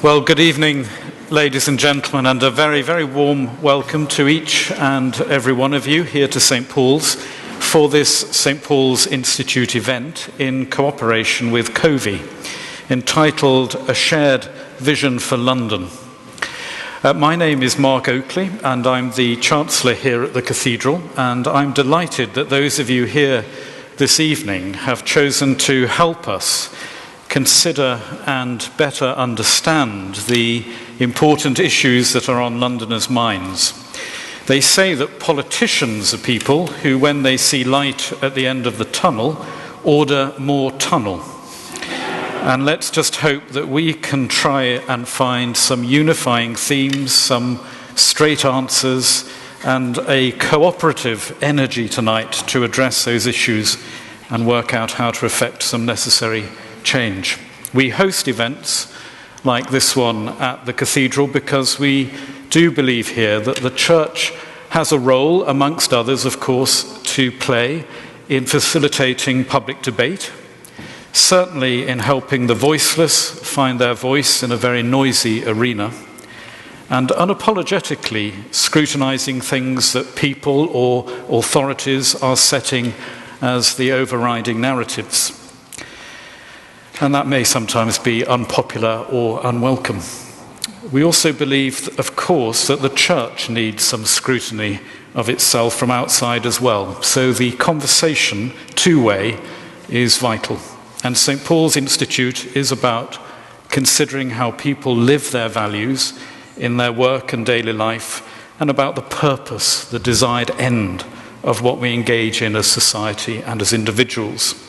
Well, good evening, ladies and gentlemen, and a very, very warm welcome to each and every one of you here to St. Paul's for this St. Paul's Institute event in cooperation with CoVi, entitled A Shared Vision for London. My name is Mark Oakley, and I'm the Chancellor here at the Cathedral, and I'm delighted that those of you here this evening have chosen to help us consider and better understand the important issues that are on Londoners' minds. They say that politicians are people who, when they see light at the end of the tunnel, order more tunnel. And let's just hope that we can try and find some unifying themes, some straight answers, and a cooperative energy tonight to address those issues and work out how to effect some necessary change. We host events like this one at the Cathedral because we do believe here that the Church has a role, amongst others, of course, to play in facilitating public debate, certainly in helping the voiceless find their voice in a very noisy arena, and unapologetically scrutinizing things that people or authorities are setting as the overriding narratives. And that may sometimes be unpopular or unwelcome. We also believe, of course, that the Church needs some scrutiny of itself from outside as well. So the conversation, two-way, is vital. And St. Paul's Institute is about considering how people live their values in their work and daily life, and about the purpose, the desired end of what we engage in as society and as individuals.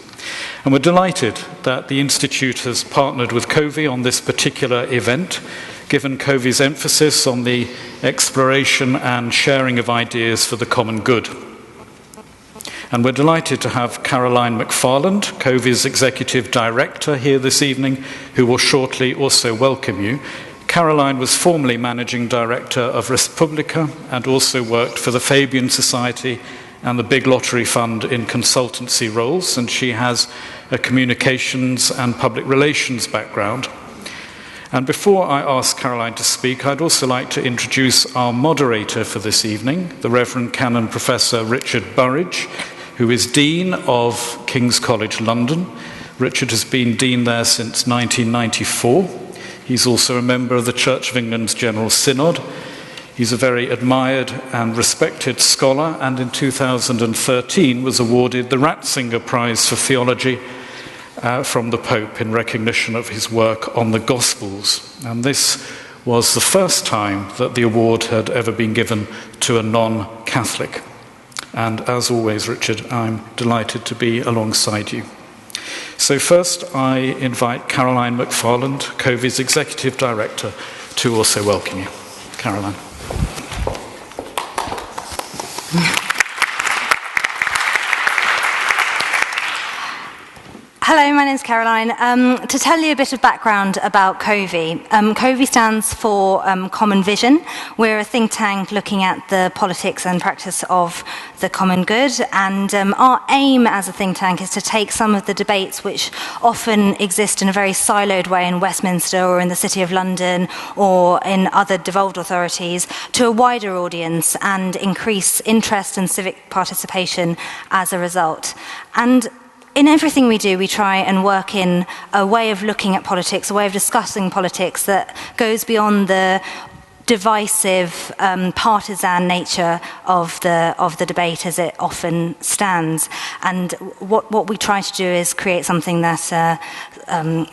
And we're delighted that the Institute has partnered with CoVi on this particular event, given CoVi's emphasis on the exploration and sharing of ideas for the common good. And we're delighted to have Caroline McFarland, CoVi's Executive Director, here this evening, who will shortly also welcome you. Caroline was formerly Managing Director of Respublica and also worked for the Fabian Society and the Big Lottery Fund in consultancy roles, and she has a communications and public relations background. And before I ask Caroline to speak, I'd also like to introduce our moderator for this evening, the Reverend Canon Professor Richard Burridge, who is Dean of King's College London. Richard has been Dean there since 1994. He's also a member of the Church of England's General Synod. He's a very admired and respected scholar, and in 2013 was awarded the Ratzinger Prize for Theology from the Pope in recognition of his work on the Gospels. And this was the first time that the award had ever been given to a non-Catholic. And as always, Richard, I'm delighted to be alongside you. So first, I invite Caroline McFarland, CoVi's Executive Director, to also welcome you. Caroline. Hello, my name is Caroline. To tell you a bit of background about CoVi. CoVi stands for Common Vision. We're a think tank looking at the politics and practice of the common good, and our aim as a think tank is to take some of the debates which often exist in a very siloed way in Westminster or in the City of London or in other devolved authorities to a wider audience and increase interest and civic participation as a result. And in everything we do, we try and work in a way of looking at politics, a way of discussing politics that goes beyond the divisive, partisan nature of the debate as it often stands. And what we try to do is create something that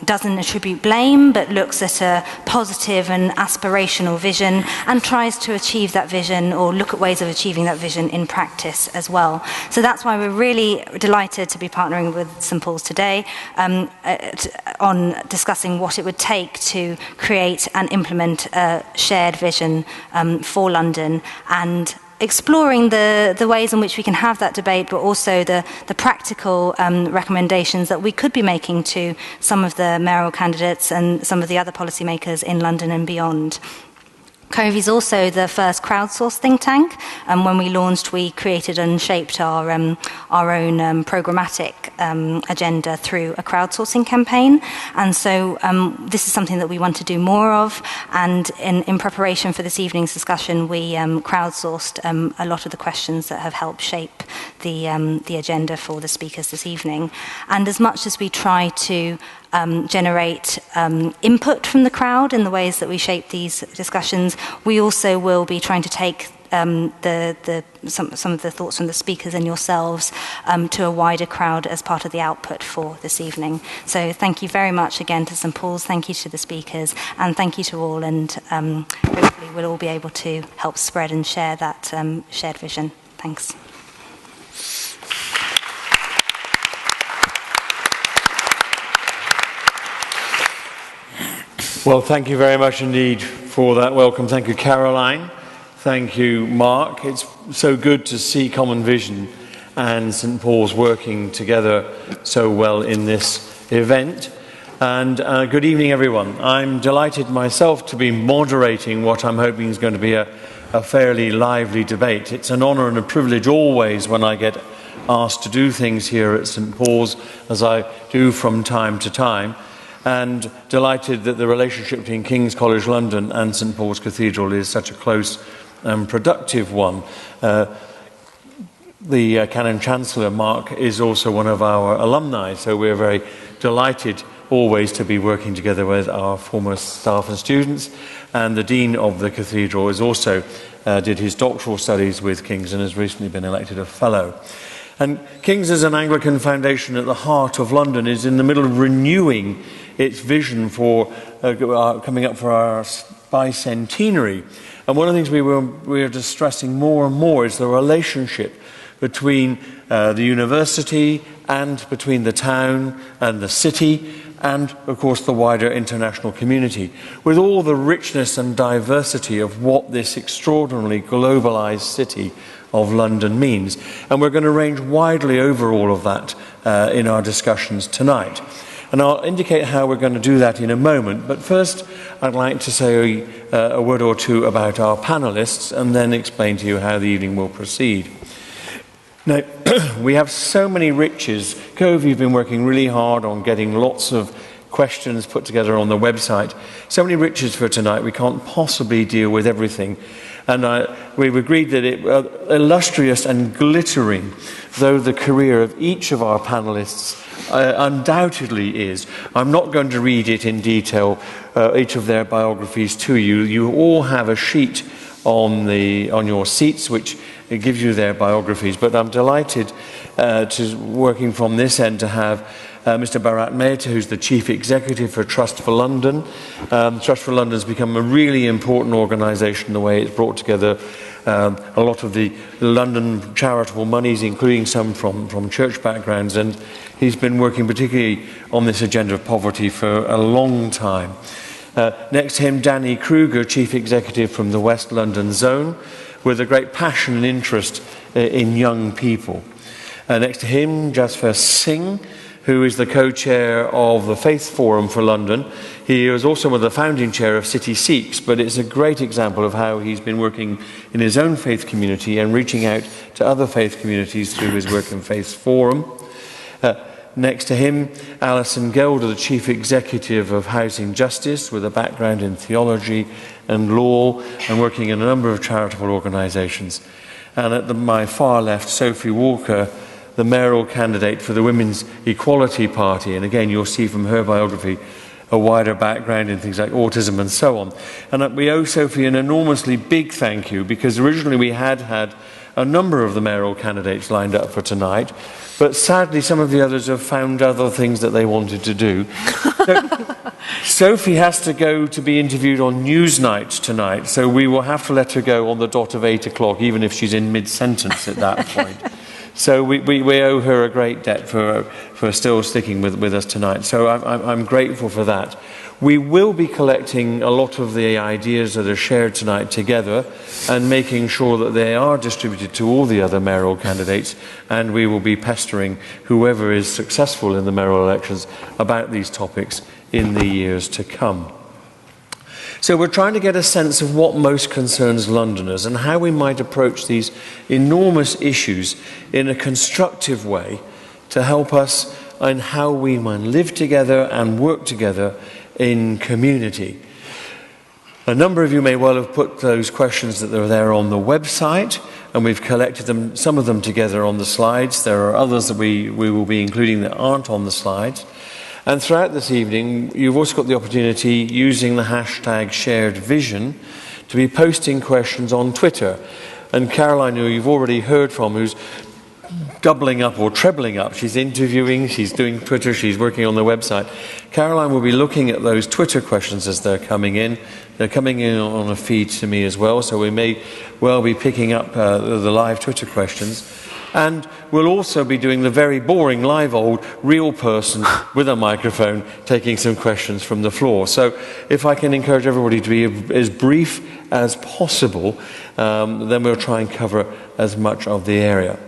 doesn't attribute blame, but looks at a positive and aspirational vision and tries to achieve that vision or look at ways of achieving that vision in practice as well. So that's why we're really delighted to be partnering with St. Paul's today on discussing what it would take to create and implement a shared vision for London, and exploring the ways in which we can have that debate, but also the practical recommendations that we could be making to some of the mayoral candidates and some of the other policymakers in London and beyond. CoVi is also the first crowdsourced think tank, and when we launched, we created and shaped our own programmatic agenda through a crowdsourcing campaign. And so this is something that we want to do more of, and in preparation for this evening's discussion, we crowdsourced a lot of the questions that have helped shape the agenda for the speakers this evening. And as much as we try to generate input from the crowd in the ways that we shape these discussions, we also will be trying to take some of the thoughts from the speakers and yourselves to a wider crowd as part of the output for this evening. So thank you very much again to St Paul's, thank you to the speakers, and thank you to all, and hopefully we'll all be able to help spread and share that shared vision. Thanks. Well, thank you very much indeed for that welcome. Thank you, Caroline. Thank you, Mark. It's so good to see Common Vision and St Paul's working together so well in this event. And good evening, everyone. I'm delighted myself to be moderating what I'm hoping is going to be a fairly lively debate. It's an honour and a privilege always when I get asked to do things here at St Paul's, as I do from time to time. And delighted that the relationship between King's College London and St Paul's Cathedral is such a close and productive one. The Canon Chancellor, Mark, is also one of our alumni, so we're very delighted always to be working together with our former staff and students. And the Dean of the Cathedral is also did his doctoral studies with King's and has recently been elected a Fellow. And King's, as an Anglican foundation at the heart of London, is in the middle of renewing its vision for coming up for our bicentenary. And one of the things we're just stressing more and more is the relationship between the university and between the town and the city and, of course, the wider international community, with all the richness and diversity of what this extraordinarily globalised city of London means. And we're going to range widely over all of that in our discussions tonight. And I'll indicate how we're going to do that in a moment. But first, I'd like to say a word or two about our panellists and then explain to you how the evening will proceed. Now, we have so many riches. CoVi have been working really hard on getting lots of questions put together on the website. So many riches for tonight, we can't possibly deal with everything. And we've agreed that illustrious and glittering, though the career of each of our panellists undoubtedly is. I'm not going to read it in detail, each of their biographies to you. You all have a sheet on your seats which gives you their biographies. But I'm delighted working from this end to have Mr. Bharat Mehta, who's the Chief Executive for Trust for London. Trust for London has become a really important organisation, the way it's brought together a lot of the London charitable monies, including some from church backgrounds, and he's been working particularly on this agenda of poverty for a long time. Next to him, Danny Kruger, Chief Executive from the West London Zone, with a great passion and interest in young people. Next to him, Jasvir Singh, who is the co-chair of the Faith Forum for London. He was also one of the founding chair of City Sikhs, but it's a great example of how he's been working in his own faith community and reaching out to other faith communities through his work in Faith Forum. Next to him, Alison, Gelder, the Chief Executive of Housing Justice, with a background in theology and law and working in a number of charitable organisations. And at my far left, Sophie Walker, the mayoral candidate for the Women's Equality Party. And again, you'll see from her biography a wider background in things like autism and so on. And we owe Sophie an enormously big thank you, because originally we had a number of the mayoral candidates lined up for tonight, but sadly some of the others have found other things that they wanted to do. So, Sophie has to go to be interviewed on Newsnight tonight, so we will have to let her go on the dot of 8 o'clock, even if she's in mid-sentence at that point. So we owe her a great debt for still sticking with us tonight. So I'm grateful for that. We will be collecting a lot of the ideas that are shared tonight together and making sure that they are distributed to all the other mayoral candidates, and we will be pestering whoever is successful in the mayoral elections about these topics in the years to come. So we're trying to get a sense of what most concerns Londoners and how we might approach these enormous issues in a constructive way to help us in how we might live together and work together in community. A number of you may well have put those questions that are there on the website, and we've collected them, some of them together on the slides. There are others that we will be including that aren't on the slides. And throughout this evening, you've also got the opportunity, using the hashtag shared vision, to be posting questions on Twitter. And Caroline, who you've already heard from, who's doubling up or trebling up, she's interviewing, she's doing Twitter, she's working on the website. Caroline will be looking at those Twitter questions as they're coming in. They're coming in on a feed to me as well, so we may well be picking up the live Twitter questions. And we'll also be doing the very boring, live old, real person with a microphone taking some questions from the floor. So if I can encourage everybody to be as brief as possible, then we'll try and cover as much of the area.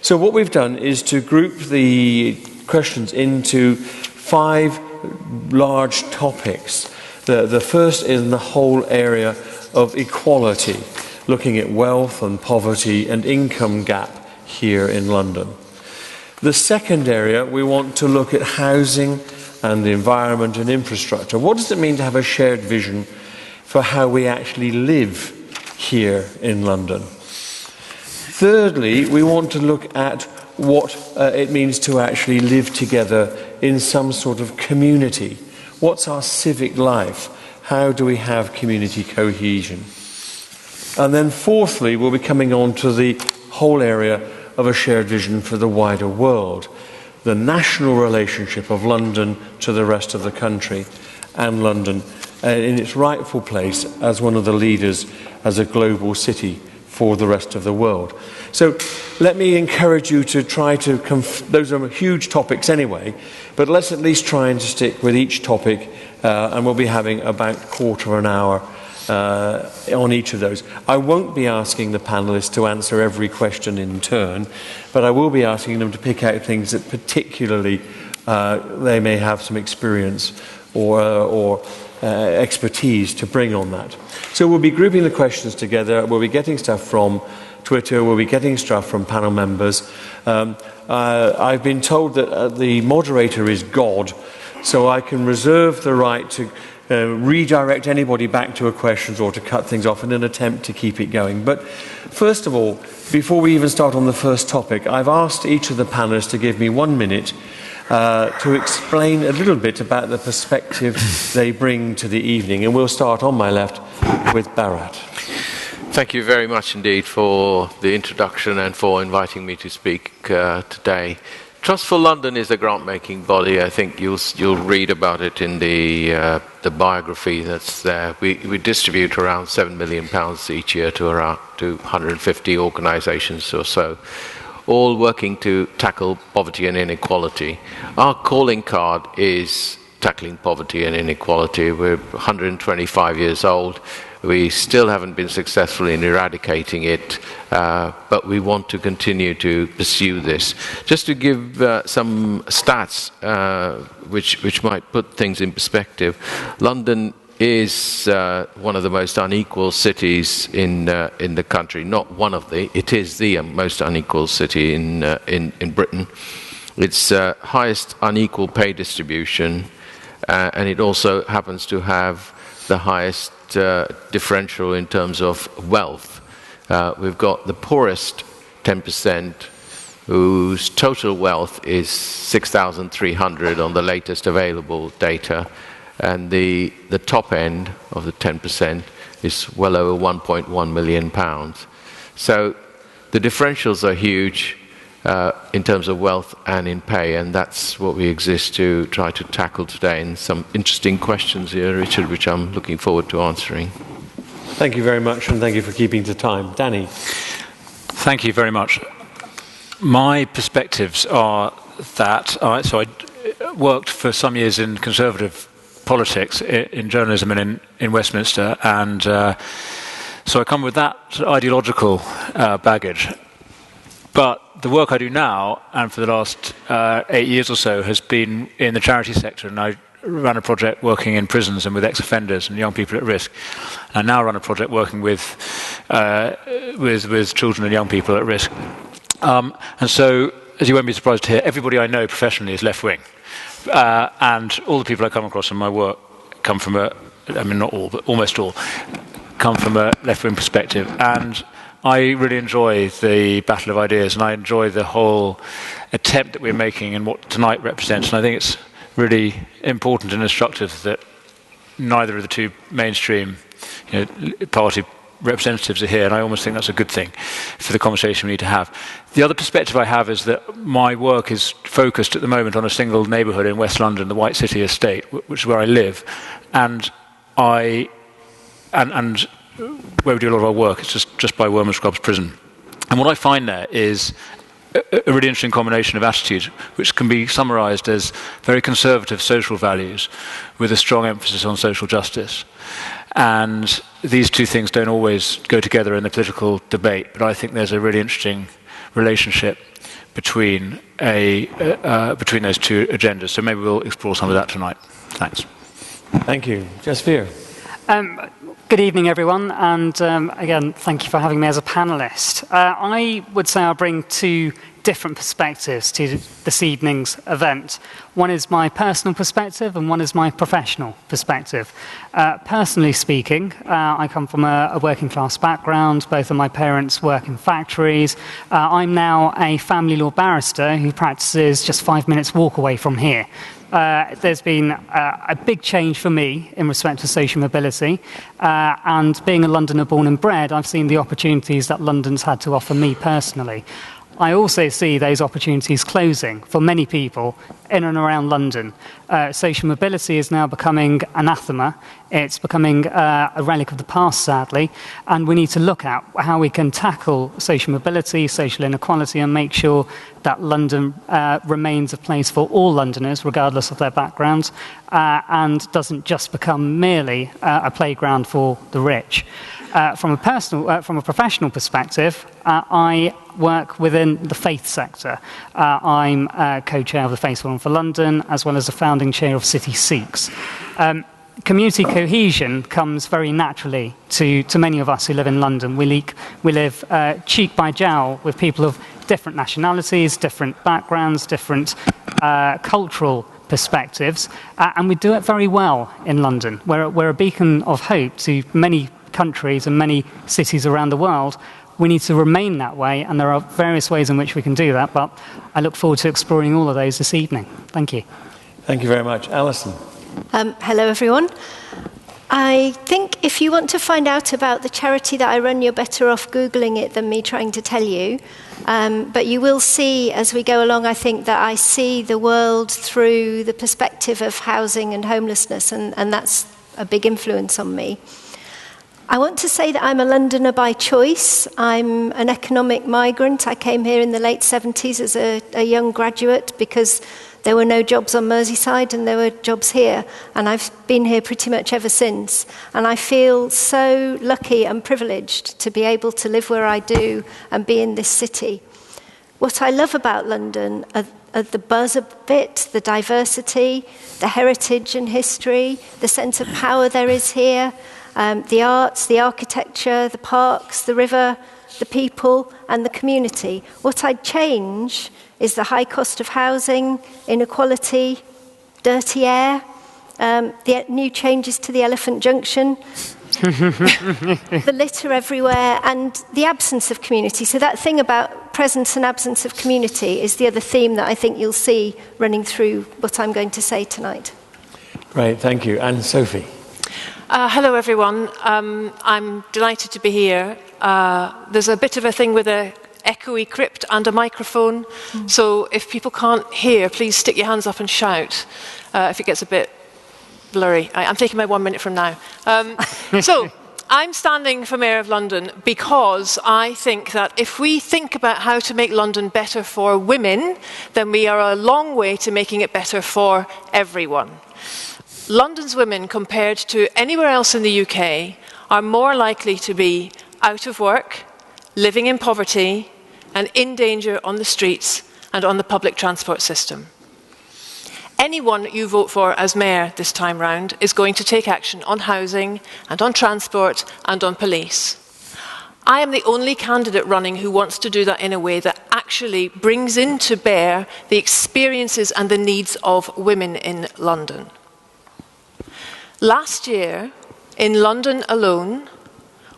So what we've done is to group the questions into 5 large topics. The first is the whole area of equality, looking at wealth and poverty and income gap here in London. The second area, we want to look at housing and the environment and infrastructure. What does it mean to have a shared vision for how we actually live here in London? Thirdly, we want to look at what it means to actually live together in some sort of community. What's our civic life? How do we have community cohesion? And then fourthly, we'll be coming on to the whole area of a shared vision for the wider world, the national relationship of London to the rest of the country, and London in its rightful place as one of the leaders as a global city for the rest of the world. So let me encourage you to try to, those are huge topics anyway, but let's at least try and stick with each topic, and we'll be having about a quarter of an hour on each of those. I won't be asking the panellists to answer every question in turn, but I will be asking them to pick out things that particularly they may have some experience or expertise to bring on that. So we'll be grouping the questions together, we'll be getting stuff from Twitter, we'll be getting stuff from panel members. I've been told that the moderator is God, so I can reserve the right to redirect anybody back to a question or to cut things off in an attempt to keep it going. But first of all, before we even start on the first topic, I've asked each of the panelists to give me 1 minute to explain a little bit about the perspective they bring to the evening. And we'll start on my left with Bharat. Thank you very much indeed for the introduction and for inviting me to speak today. Trust for London is a grant-making body. I think you'll read about it in the biography that's there. We distribute around £7 million each year to around 150 organisations or so, all working to tackle poverty and inequality. Our calling card is tackling poverty and inequality. We're 125 years old. We still haven't been successful in eradicating it, but we want to continue to pursue this. Just to give some stats which might put things in perspective, London is one of the most unequal cities in the country. Not one of it is the most unequal city in Britain. It's highest unequal pay distribution, and it also happens to have the highest differential in terms of wealth. We've got the poorest 10%, whose total wealth is 6,300 on the latest available data, and the top end of the 10% is well over £1.1 million. So the differentials are huge in terms of wealth and in pay, and that's what we exist to try to tackle today. And some interesting questions here, Richard, which I'm looking forward to answering. Thank you very much, and thank you for keeping to time. Danny. Thank you very much. My perspectives are that, so I worked for some years in Conservative politics, in journalism and in Westminster, and so I come with that ideological baggage. But the work I do now, and for the last 8 years or so, has been in the charity sector, and I ran a project working in prisons and with ex-offenders and young people at risk. And now run a project working with children and young people at risk. And so, as you won't be surprised to hear, everybody I know professionally is left-wing. And all the people I come across in my work come from not all, but almost all, come from a left-wing perspective. And I really enjoy the battle of ideas, and I enjoy the whole attempt that we're making and what tonight represents. And I think it's really important and instructive that neither of the two mainstream party representatives are here, and I almost think that's a good thing for the conversation we need to have. The other perspective I have is that my work is focused at the moment on a single neighbourhood in West London, the White City estate, which is where I live, and where we do a lot of our work. It's just by Wormwood Scrubs Prison. And what I find there is a really interesting combination of attitudes, which can be summarised as very conservative social values with a strong emphasis on social justice. And these two things don't always go together in the political debate, but I think there's a really interesting relationship between those two agendas. So maybe we'll explore some of that tonight. Thanks. Thank you. Jasvir. Good evening, everyone, and again, thank you for having me as a panellist. I would say I'll bring two different perspectives to this evening's event. One is my personal perspective and one is my professional perspective. Personally speaking, I come from a working class background. Both of my parents work in factories. I'm now a family law barrister who practices just 5 minutes walk away from here. There's been a big change for me in respect to social mobility, and being a Londoner born and bred, I've seen the opportunities that London's had to offer me personally. I also see those opportunities closing for many people in and around London. Social mobility is now becoming anathema. It's becoming a relic of the past, sadly, and we need to look at how we can tackle social mobility, social inequality, and make sure that London remains a place for all Londoners, regardless of their backgrounds, and doesn't just become merely a playground for the rich. From a professional perspective, I work within the faith sector. I'm co-chair of the Faith Forum for London, as well as the founding chair of City Sikhs. Community cohesion comes very naturally to many of us who live in London. We live cheek by jowl with people of different nationalities, different backgrounds, different cultural perspectives, and we do it very well in London. We're a beacon of hope to many countries and many cities around the world. We need to remain that way, and there are various ways in which we can do that, but I look forward to exploring all of those this evening. Thank you. Thank you very much. Alison. Hello, everyone. I think if you want to find out about the charity that I run, you're better off Googling it than me trying to tell you. But you will see as we go along, I think, that I see the world through the perspective of housing and homelessness, and that's a big influence on me. I want to say that I'm a Londoner by choice. I'm an economic migrant. I came here in the late 70s as a young graduate because there were no jobs on Merseyside and there were jobs here. And I've been here pretty much ever since. And I feel so lucky and privileged to be able to live where I do and be in this city. What I love about London are the buzz of it, the diversity, the heritage and history, the sense of power there is here. The arts, the architecture, the parks, the river, the people, and the community. What I'd change is the high cost of housing, inequality, dirty air, the new changes to the Elephant Junction, the litter everywhere, and the absence of community. So that thing about presence and absence of community is the other theme that I think you'll see running through what I'm going to say tonight. Great, thank you. And Sophie. Hello, everyone. I'm delighted to be here. There's a bit of a thing with a echoey crypt and a microphone, so if people can't hear, please stick your hands up and shout if it gets a bit blurry. I'm taking my 1 minute from now. So I'm standing for Mayor of London because I think that if we think about how to make London better for women, then we are a long way to making it better for everyone. London's women, compared to anywhere else in the UK, are more likely to be out of work, living in poverty, and in danger on the streets and on the public transport system. Anyone you vote for as mayor this time round is going to take action on housing and on transport and on police. I am the only candidate running who wants to do that in a way that actually brings into bear the experiences and the needs of women in London. Last year, in London alone,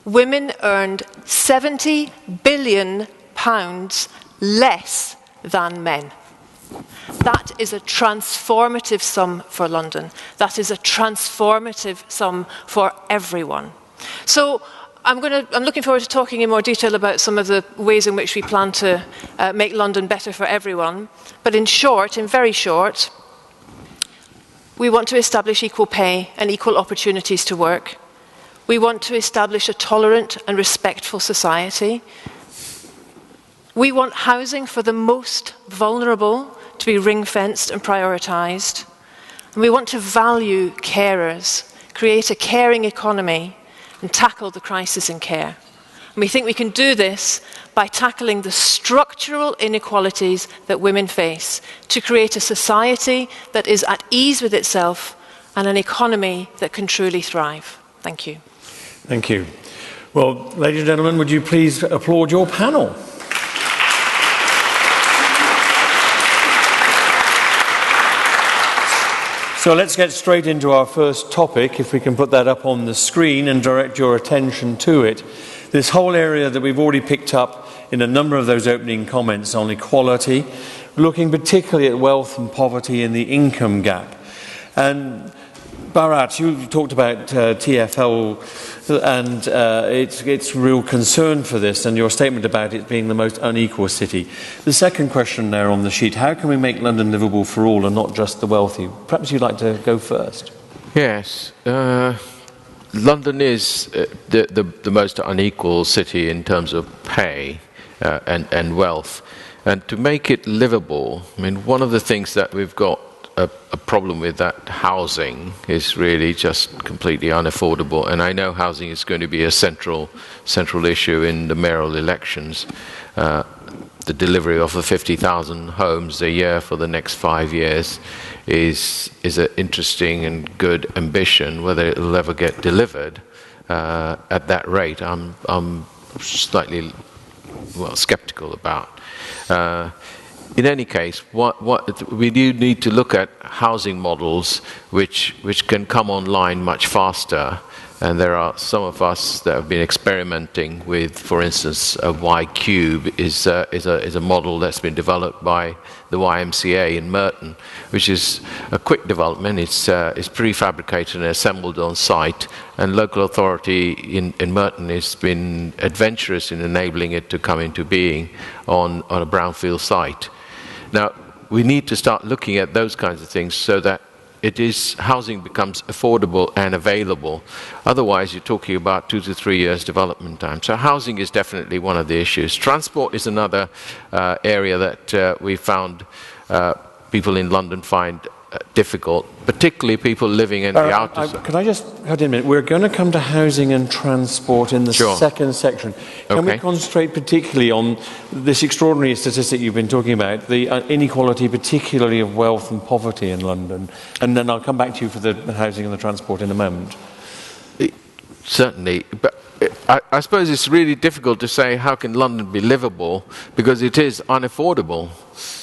women earned £70 billion less than men. That is a transformative sum for London. That is a transformative sum for everyone. So I'm looking forward to talking in more detail about some of the ways in which we plan to make London better for everyone. But in short, in very short, we want to establish equal pay and equal opportunities to work. We want to establish a tolerant and respectful society. We want housing for the most vulnerable to be ring-fenced and prioritised. And we want to value carers, create a caring economy, and tackle the crisis in care. And we think we can do this by tackling the structural inequalities that women face to create a society that is at ease with itself and an economy that can truly thrive. Thank you. Thank you. Well, ladies and gentlemen, would you please applaud your panel? So let's get straight into our first topic, if we can put that up on the screen and direct your attention to it. This whole area that we've already picked up in a number of those opening comments on equality, looking particularly at wealth and poverty and the income gap. And Bharat, you talked about TfL and its real concern for this, and your statement about it being the most unequal city. The second question there on the sheet, how can we make London livable for all and not just the wealthy? Perhaps you'd like to go first. Yes. London is the most unequal city in terms of pay and wealth. And to make it livable, I mean, one of the things that we've got a problem with, that housing is really just completely unaffordable. And I know housing is going to be a central issue in the mayoral elections. The delivery of 50,000 homes a year for the next 5 years is an interesting and good ambition. Whether it will ever get delivered at that rate, I'm slightly skeptical about. In any case, what we do need to look at housing models which can come online much faster. And there are some of us that have been experimenting with, for instance, a Y-Cube is a model that's been developed by the YMCA in Merton, which is a quick development. It's prefabricated and assembled on site, and local authority in Merton has been adventurous in enabling it to come into being on a brownfield site. Now, we need to start looking at those kinds of things so that housing becomes affordable and available. Otherwise, you're talking about 2 to 3 years development time. So housing is definitely one of the issues. Transport is another area that we found people in London find difficult, particularly people living in the outer zone. Can I just hold in a minute? We're going to come to housing and transport in the second section. Can we concentrate particularly on this extraordinary statistic you've been talking about, the inequality particularly of wealth and poverty in London? And then I'll come back to you for the housing and the transport in a moment. Certainly, but I suppose it's really difficult to say how can London be livable, because it is unaffordable.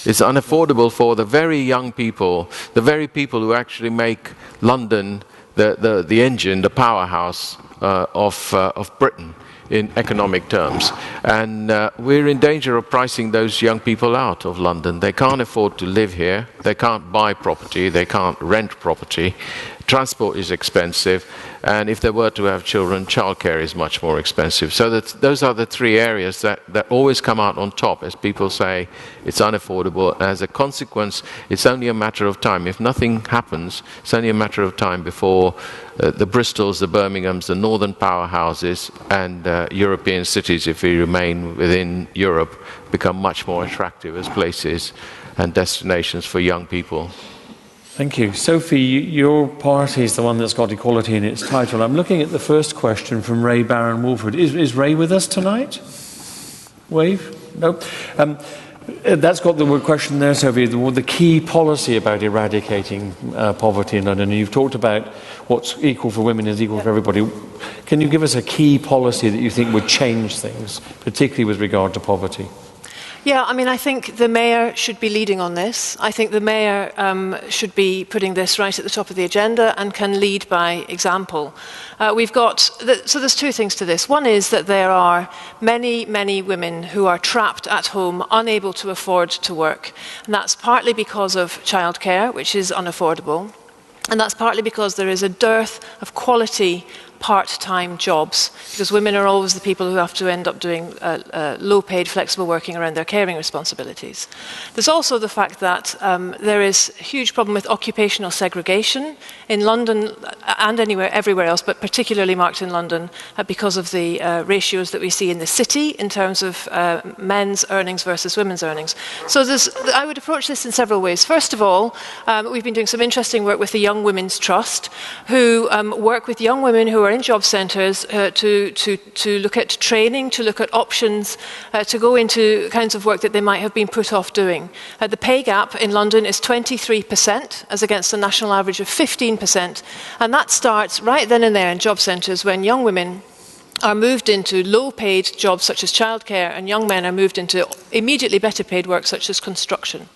It's unaffordable for the very young people, the very people who actually make London the engine, the powerhouse of Britain in economic terms. And we're in danger of pricing those young people out of London. They can't afford to live here. They can't buy property. They can't rent property. Transport is expensive, and if they were to have children, childcare is much more expensive. So those are the three areas that always come out on top as people say it's unaffordable. As a consequence, it's only a matter of time. If nothing happens, it's only a matter of time before the Bristols, the Birminghams, the northern powerhouses, and European cities, if we remain within Europe, become much more attractive as places and destinations for young people. Thank you. Sophie, your party is the one that's got equality in its title. I'm looking at the first question from Ray Barron Wolford. Is Ray with us tonight? Wave? No. That's got the word question there, Sophie, the key policy about eradicating poverty in London. And you've talked about what's equal for women is equal for everybody. Can you give us a key policy that you think would change things, particularly with regard to poverty? Yeah, I mean, I think the Mayor should be leading on this. I think the Mayor should be putting this right at the top of the agenda and can lead by example. So there's two things to this. One is that there are many, many women who are trapped at home, unable to afford to work. And that's partly because of childcare, which is unaffordable. And that's partly because there is a dearth of quality part-time jobs, because women are always the people who have to end up doing low-paid, flexible working around their caring responsibilities. There's also the fact that there is a huge problem with occupational segregation in London and everywhere else, but particularly marked in London because of the ratios that we see in the city in terms of men's earnings versus women's earnings. So I would approach this in several ways. First of all, we've been doing some interesting work with the Young Women's Trust, who work with young women who are in job centres to look at training, to look at options, to go into kinds of work that they might have been put off doing. The pay gap in London is 23%, as against a national average of 15%, and that starts right then and there in job centres when young women are moved into low-paid jobs such as childcare, and young men are moved into immediately better paid work such as construction.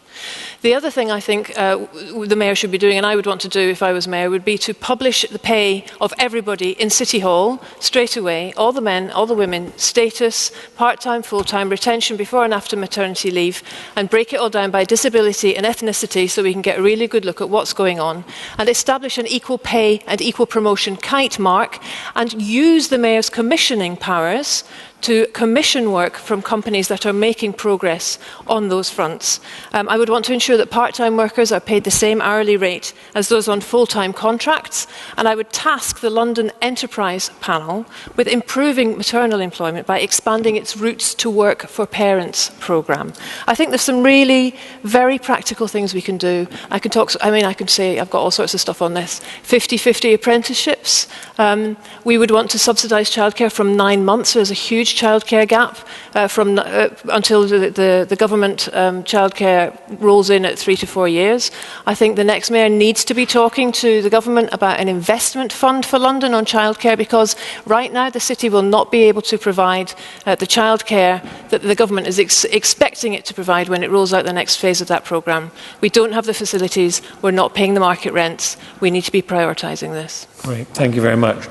The other thing I think the Mayor should be doing, and I would want to do if I was Mayor, would be to publish the pay of everybody in City Hall straight away, all the men, all the women, status, part-time, full-time, retention before and after maternity leave, and break it all down by disability and ethnicity so we can get a really good look at what's going on, and establish an equal pay and equal promotion kite mark, and use the Mayor's commissioning powers to commission work from companies that are making progress on those fronts. I would want to ensure that part-time workers are paid the same hourly rate as those on full-time contracts, and I would task the London Enterprise Panel with improving maternal employment by expanding its Routes to Work for Parents programme. I think there's some really very practical things we can do. I could say I've got all sorts of stuff on this. 50-50 apprenticeships. We would want to subsidise childcare from 9 months. There's a huge childcare gap until the government childcare rolls in at 3 to 4 years. I think the next Mayor needs to be talking to the government about an investment fund for London on childcare, because right now the city will not be able to provide the childcare that the government is expecting it to provide when it rolls out the next phase of that programme. We don't have the facilities, we're not paying the market rents, we need to be prioritising this. Great, thank you very much.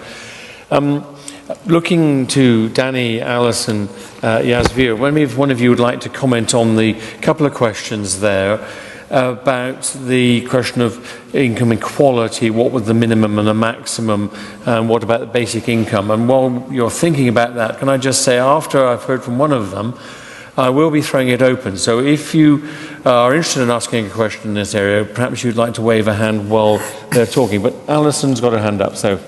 Looking to Danny, Alison, Jasvir, one of you would like to comment on the couple of questions there about the question of income equality, what was the minimum and the maximum, and what about the basic income? And while you're thinking about that, can I just say, after I've heard from one of them, I will be throwing it open. So if you are interested in asking a question in this area, perhaps you'd like to wave a hand while they're talking. But Alison's got her hand up, so...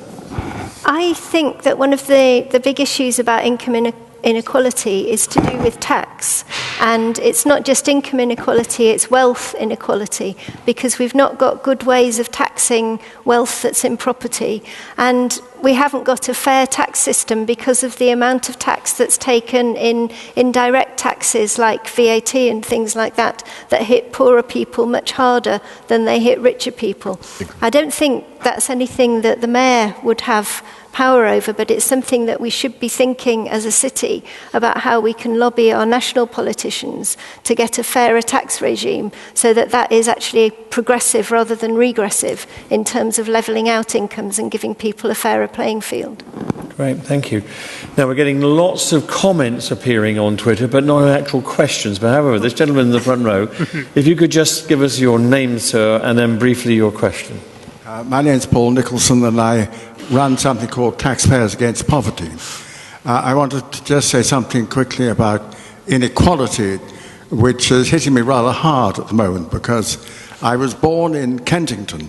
I think that one of the big issues about income inequality is to do with tax. And it's not just income inequality, it's wealth inequality, because we've not got good ways of taxing wealth that's in property. And we haven't got a fair tax system because of the amount of tax that's taken in indirect taxes like VAT and things like that hit poorer people much harder than they hit richer people. I don't think that's anything that the Mayor would have power over, but it's something that we should be thinking as a city about how we can lobby our national politicians to get a fairer tax regime so that is actually progressive rather than regressive in terms of levelling out incomes and giving people a fairer playing field. Great, thank you. Now we're getting lots of comments appearing on Twitter, but not actual questions. But however, this gentleman in the front row, if you could just give us your name, sir, and then briefly your question. My name's Paul Nicholson, and I run something called Taxpayers Against Poverty. I wanted to just say something quickly about inequality, which is hitting me rather hard at the moment, because I was born in Kensington,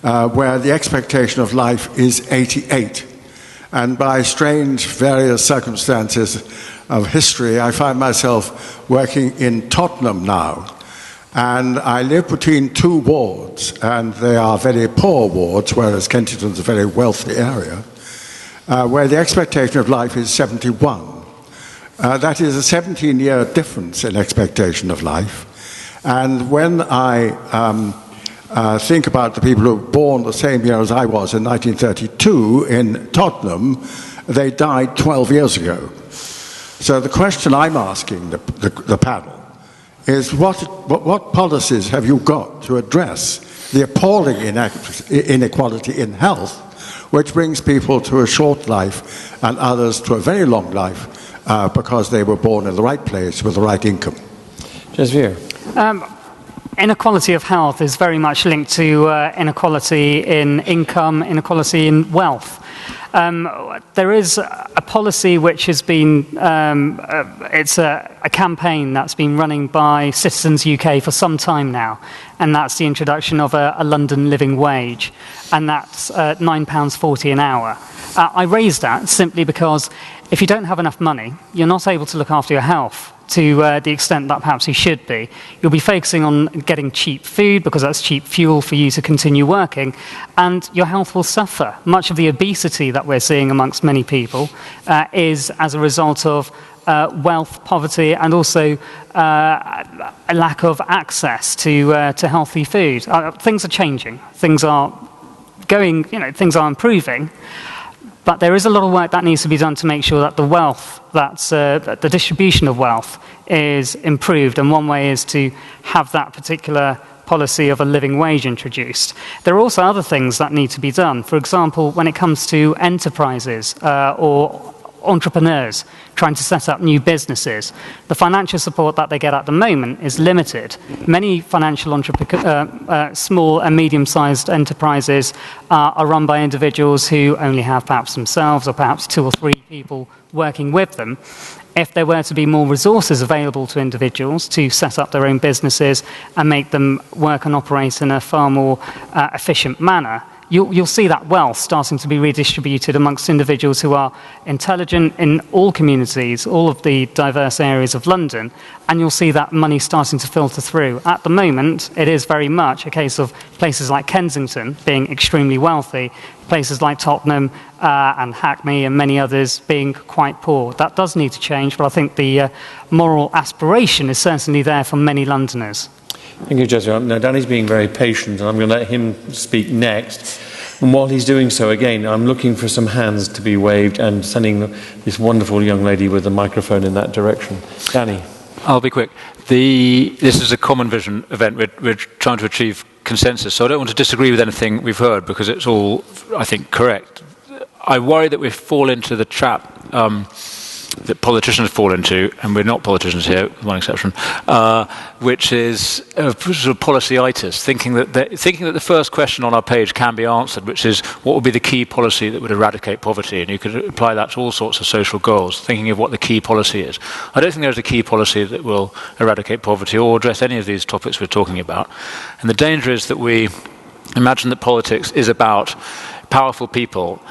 where the expectation of life is 88. And by strange various circumstances of history, I find myself working in Tottenham now. And I live between two wards, and they are very poor wards, whereas Kensington's a very wealthy area, where the expectation of life is 71. That is a 17-year difference in expectation of life. And when I think about the people who were born the same year as I was in 1932 in Tottenham, they died 12 years ago. So the question I'm asking the panel is what policies have you got to address the appalling inequality in health, which brings people to a short life and others to a very long life because they were born in the right place with the right income? Jasvir. Inequality of health is very much linked to inequality in income, inequality in wealth. There is a policy which has been, it's a campaign that's been running by Citizens UK for some time now, and that's the introduction of a London living wage, and that's £9.40 an hour. I raise that simply because if you don't have enough money, you're not able to look after your health to the extent that perhaps you should be. You'll be focusing on getting cheap food because that's cheap fuel for you to continue working, and your health will suffer. Much of the obesity that we're seeing amongst many people is as a result of wealth, poverty, and also a lack of access to healthy food. Things are changing. Things are going, things are improving. But there is a lot of work that needs to be done to make sure that the wealth, that the distribution of wealth is improved. And one way is to have that particular policy of a living wage introduced. There are also other things that need to be done. For example, when it comes to enterprises or entrepreneurs trying to set up new businesses, the financial support that they get at the moment is limited. Many financial small and medium-sized enterprises are run by individuals who only have perhaps themselves or perhaps 2 or 3 people working with them. If there were to be more resources available to individuals to set up their own businesses and make them work and operate in a far more efficient manner, you'll see that wealth starting to be redistributed amongst individuals who are intelligent in all communities, all of the diverse areas of London, and you'll see that money starting to filter through. At the moment, it is very much a case of places like Kensington being extremely wealthy, places like Tottenham and Hackney and many others being quite poor. That does need to change, but I think the moral aspiration is certainly there for many Londoners. Thank you, Jasvir. Now, Danny's being very patient, and I'm going to let him speak next. And while he's doing so, again, I'm looking for some hands to be waved and sending this wonderful young lady with the microphone in that direction. Danny. I'll be quick. This is a common vision event. We're trying to achieve consensus, so I don't want to disagree with anything we've heard because it's all, I think, correct. I worry that we fall into the trap that politicians fall into, and we're not politicians here, with one exception, which is sort of policy-itis, thinking that the first question on our page can be answered, which is what would be the key policy that would eradicate poverty, and you could apply that to all sorts of social goals, thinking of what the key policy is. I don't think there's a key policy that will eradicate poverty or address any of these topics we're talking about, and the danger is that we imagine that politics is about powerful people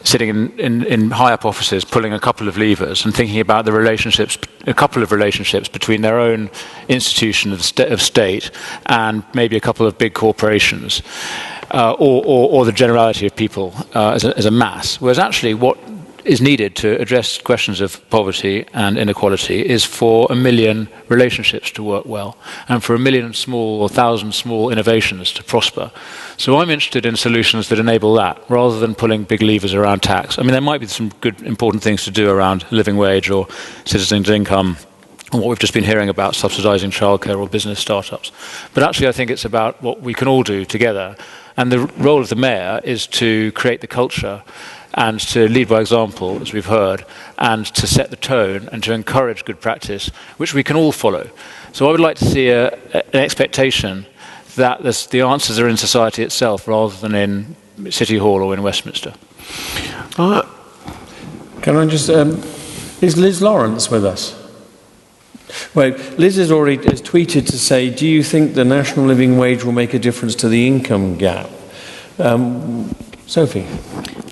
sitting in high-up offices pulling a couple of levers and thinking about a couple of relationships between their own institution of state and maybe a couple of big corporations or the generality of people as a mass. Whereas actually what is needed to address questions of poverty and inequality is for 1 million relationships to work well and for 1 million small or 1,000 small innovations to prosper. So I'm interested in solutions that enable that rather than pulling big levers around tax. I mean, there might be some good important things to do around living wage or citizens' income and what we've just been hearing about subsidising childcare or business startups. But actually I think it's about what we can all do together, and the role of the mayor is to create the culture and to lead by example, as we've heard, and to set the tone and to encourage good practice, which we can all follow. So I would like to see an expectation that the answers are in society itself rather than in City Hall or in Westminster. Can I just... is Liz Lawrence with us? Well, Liz has tweeted to say, do you think the national living wage will make a difference to the income gap? Sophie?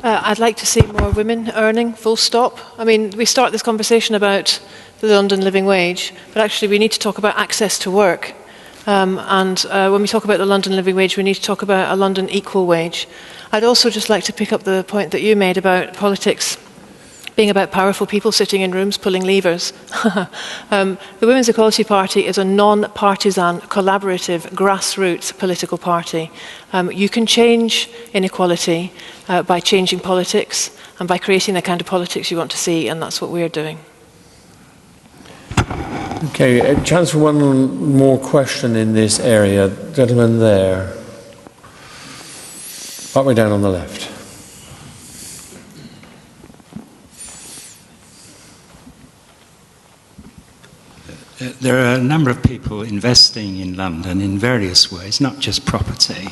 I'd like to see more women earning, full stop. I mean, we start this conversation about the London living wage, but actually we need to talk about access to work. And when we talk about the London living wage, we need to talk about a London equal wage. I'd also just like to pick up the point that you made about politics being about powerful people sitting in rooms pulling levers. The Women's Equality Party is a non-partisan, collaborative, grassroots political party. You can change inequality by changing politics and by creating the kind of politics you want to see, and that's what we're doing. Okay, a chance for one more question in this area. Gentleman there. Partway down on the left. There are a number of people investing in London in various ways, not just property,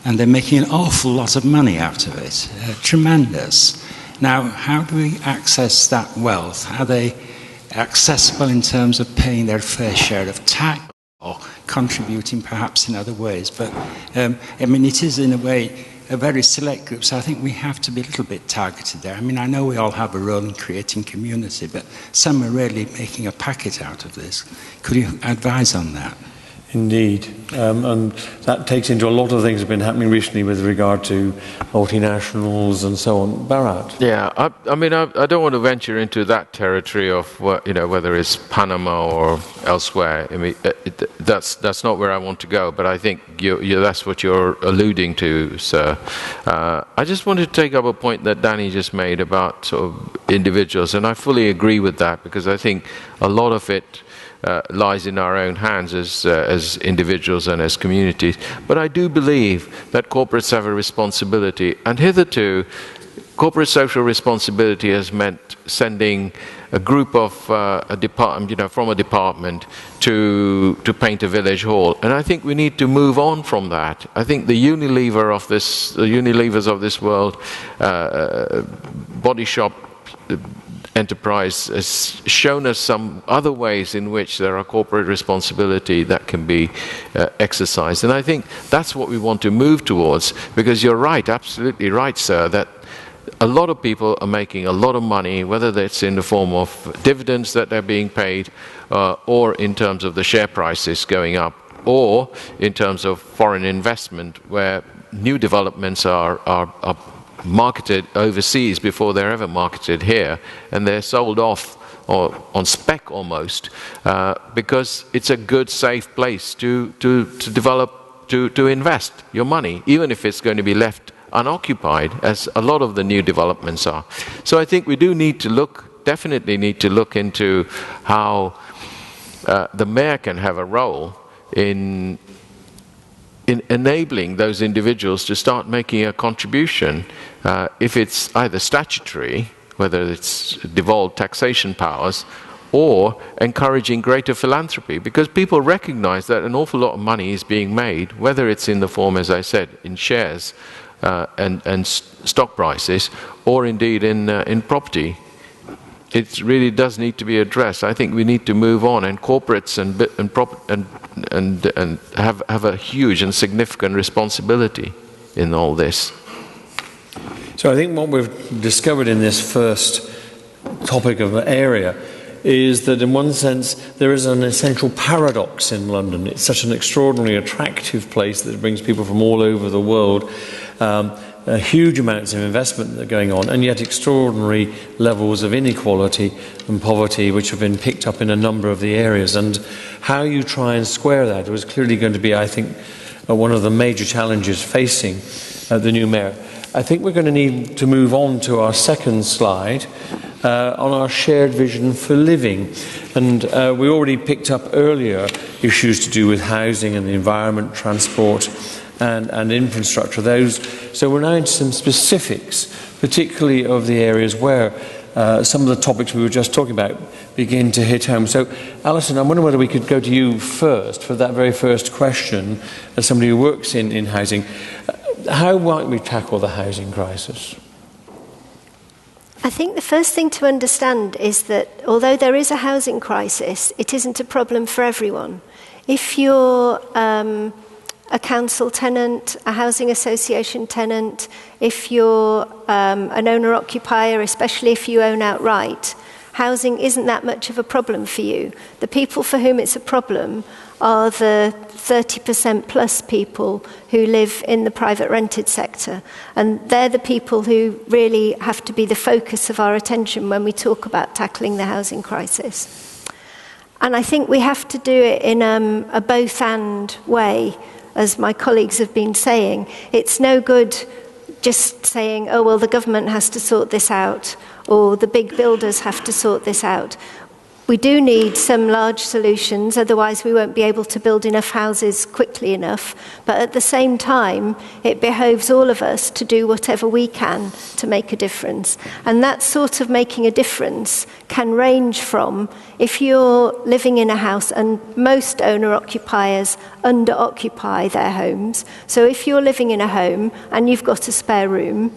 and they're making an awful lot of money out of it, tremendous. Now, how do we access that wealth? Are they accessible in terms of paying their fair share of tax or contributing perhaps in other ways? But, I mean, it is in a way a very select group, so I think we have to be a little bit targeted there. I mean, I know we all have a role in creating community, but some are really making a packet out of this. Could you advise on that? Indeed, and that takes into a lot of things that have been happening recently with regard to multinationals and so on. Bharat? Yeah, I mean, I don't want to venture into that territory of whether it's Panama or elsewhere. I mean, that's not where I want to go. But I think that's what you're alluding to, sir. I just wanted to take up a point that Danny just made about sort of individuals, and I fully agree with that because I think a lot of it lies in our own hands as individuals and as communities. But I do believe that corporates have a responsibility, and hitherto, corporate social responsibility has meant sending a group of a department, from a department to paint a village hall. And I think we need to move on from that. I think the Unilevers of this world, body shop enterprise has shown us some other ways in which there are corporate responsibility that can be exercised. And I think that's what we want to move towards, because you're right, absolutely right, sir, that a lot of people are making a lot of money, whether that's in the form of dividends that they're being paid, or in terms of the share prices going up, or in terms of foreign investment, where new developments are marketed overseas before they're ever marketed here, and they're sold off or on spec almost, because it's a good, safe place to develop, to invest your money, even if it's going to be left unoccupied, as a lot of the new developments are. So I think we do definitely need to look into how the mayor can have a role in enabling those individuals to start making a contribution, if it's either statutory, whether it's devolved taxation powers, or encouraging greater philanthropy, because people recognize that an awful lot of money is being made, whether it's in the form, as I said, in shares and stock prices, or indeed in property. It really does need to be addressed. I think we need to move on, and corporates and have a huge and significant responsibility in all this. So I think what we've discovered in this first topic of the area is that in one sense there is an essential paradox in London. It's such an extraordinarily attractive place that brings people from all over the world. Huge amounts of investment that are going on, and yet extraordinary levels of inequality and poverty which have been picked up in a number of the areas. And how you try and square that was clearly going to be, I think, one of the major challenges facing the new mayor. I think we're going to need to move on to our second slide on our shared vision for living. And we already picked up earlier issues to do with housing and the environment, transport and infrastructure. So we're now into some specifics, particularly of the areas where some of the topics we were just talking about begin to hit home. So, Alison, I'm wondering whether we could go to you first for that very first question, as somebody who works in housing. How might we tackle the housing crisis? I think the first thing to understand is that although there is a housing crisis, it isn't a problem for everyone. If you're a council tenant, a housing association tenant, if you're an owner-occupier, especially if you own outright, housing isn't that much of a problem for you. The people for whom it's a problem are the 30% plus people who live in the private rented sector. And they're the people who really have to be the focus of our attention when we talk about tackling the housing crisis. And I think we have to do it in a both-and way, as my colleagues have been saying. It's no good just saying, oh, well, the government has to sort this out, or the big builders have to sort this out. We do need some large solutions, otherwise we won't be able to build enough houses quickly enough. But at the same time, it behoves all of us to do whatever we can to make a difference. And that sort of making a difference can range from, if you're living in a house, and most owner-occupiers under-occupy their homes, so if you're living in a home and you've got a spare room,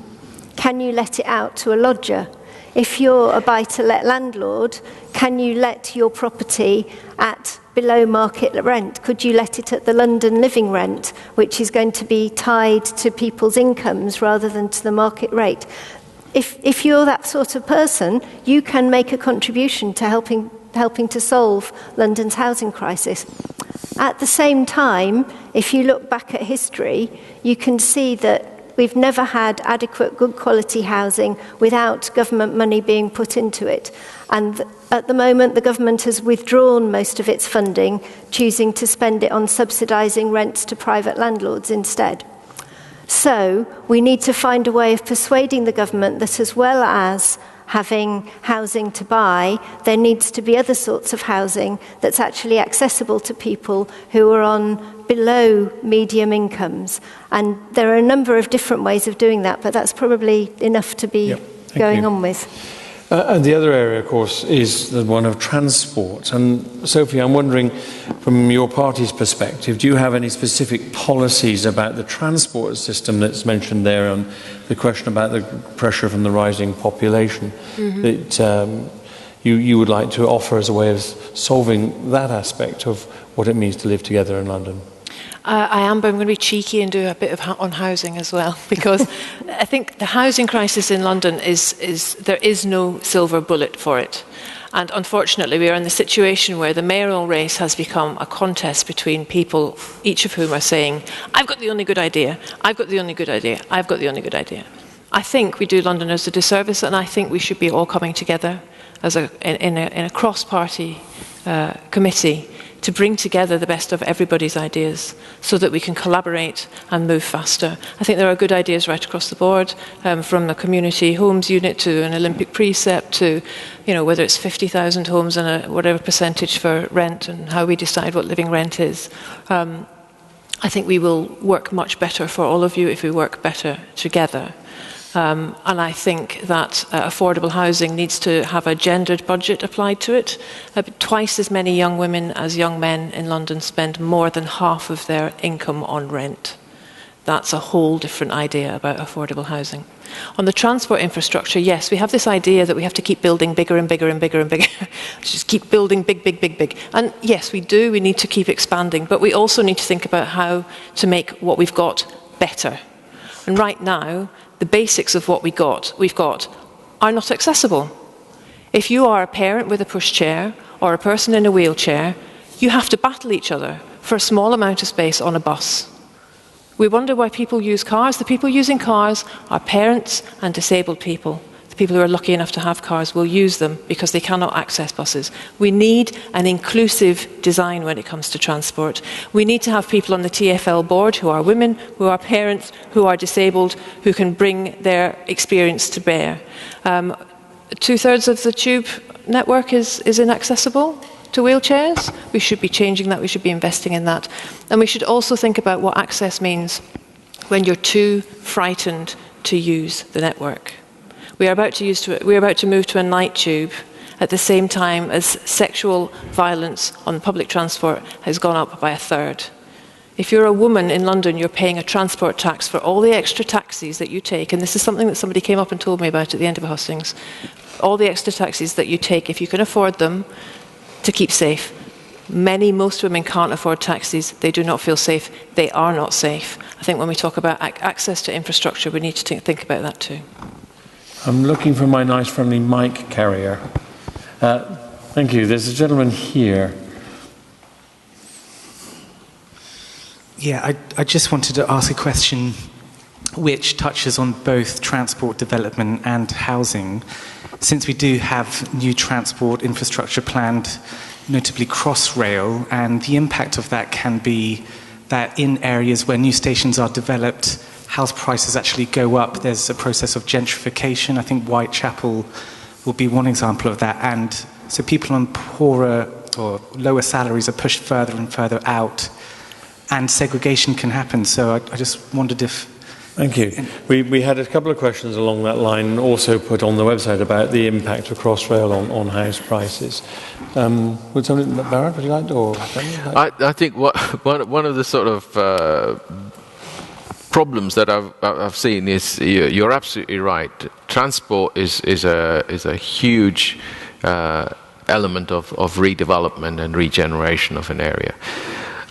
can you let it out to a lodger? If you're a buy-to-let landlord, can you let your property at below market rent? Could you let it at the London living rent, which is going to be tied to people's incomes rather than to the market rate? If you're that sort of person, you can make a contribution to helping to solve London's housing crisis. At the same time, if you look back at history, you can see that we've never had adequate, good quality housing without government money being put into it. And at the moment, the government has withdrawn most of its funding, choosing to spend it on subsidising rents to private landlords instead. So we need to find a way of persuading the government that, as well as having housing to buy, there needs to be other sorts of housing that's actually accessible to people who are on below medium incomes. And there are a number of different ways of doing that, but that's probably enough to be going on with. And the other area, of course, is the one of transport. And Sophie, I'm wondering, from your party's perspective, do you have any specific policies about the transport system that's mentioned there, on the question about the pressure from the rising population, that you would like to offer as a way of solving that aspect of what it means to live together in London? I am, but I'm going to be cheeky and do a bit on housing as well, because I think the housing crisis in London there is no silver bullet for it. And unfortunately, we are in the situation where the mayoral race has become a contest between people, each of whom are saying, I've got the only good idea, I've got the only good idea, I've got the only good idea. I think we do Londoners a disservice, and I think we should be all coming together as in a cross-party committee to bring together the best of everybody's ideas so that we can collaborate and move faster. I think there are good ideas right across the board, from a community homes unit to an Olympic precept to, whether it's 50,000 homes and whatever percentage for rent and how we decide what living rent is. I think we will work much better for all of you if we work better together. And I think that affordable housing needs to have a gendered budget applied to it. Twice as many young women as young men in London spend more than half of their income on rent. That's a whole different idea about affordable housing. On the transport infrastructure, yes, we have this idea that we have to keep building bigger and bigger and bigger and bigger. Just keep building big, big, big, big. And yes, we do. We need to keep expanding. But we also need to think about how to make what we've got better. And right now, the basics of what we've got are not accessible. If you are a parent with a pushchair or a person in a wheelchair, you have to battle each other for a small amount of space on a bus. We wonder why people use cars. The people using cars are parents and disabled people. The people who are lucky enough to have cars will use them because they cannot access buses. We need an inclusive design when it comes to transport. We need to have people on the TfL board who are women, who are parents, who are disabled, who can bring their experience to bear. 2/3 of the tube network is inaccessible to wheelchairs. We should be changing that. We should be investing in that. And we should also think about what access means when you're too frightened to use the network. We are about to move to a night tube at the same time as sexual violence on public transport has gone up by 1/3. If you're a woman in London, you're paying a transport tax for all the extra taxis that you take, and this is something that somebody came up and told me about at the end of a hustings. All the extra taxis that you take, if you can afford them, to keep safe. Most women can't afford taxis. They do not feel safe. They are not safe. I think when we talk about access to infrastructure, we need to think about that too. I'm looking for my nice friendly mic carrier. Thank you. There's a gentleman here. Yeah, I just wanted to ask a question which touches on both transport development and housing. Since we do have new transport infrastructure planned, notably Crossrail, and the impact of that can be that in areas where new stations are developed, house prices actually go up. There's a process of gentrification. I think Whitechapel will be one example of that. And so people on poorer or lower salaries are pushed further and further out, and segregation can happen. So I just wondered if... Thank you. We had a couple of questions along that line also put on the website about the impact of Crossrail on house prices. Would somebody, Bharat, would you like to? Or I think one of the sort of problems that I've seen is you're absolutely right. Transport is a huge element of redevelopment and regeneration of an area,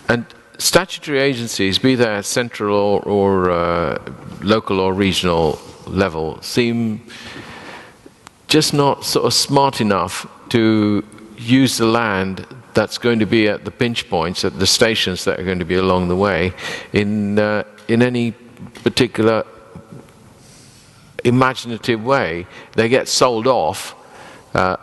and statutory agencies, be they at central or local or regional level, seem just not sort of smart enough to use the land that's going to be at the pinch points, at the stations that are going to be along the way, in any particular imaginative way. They get sold off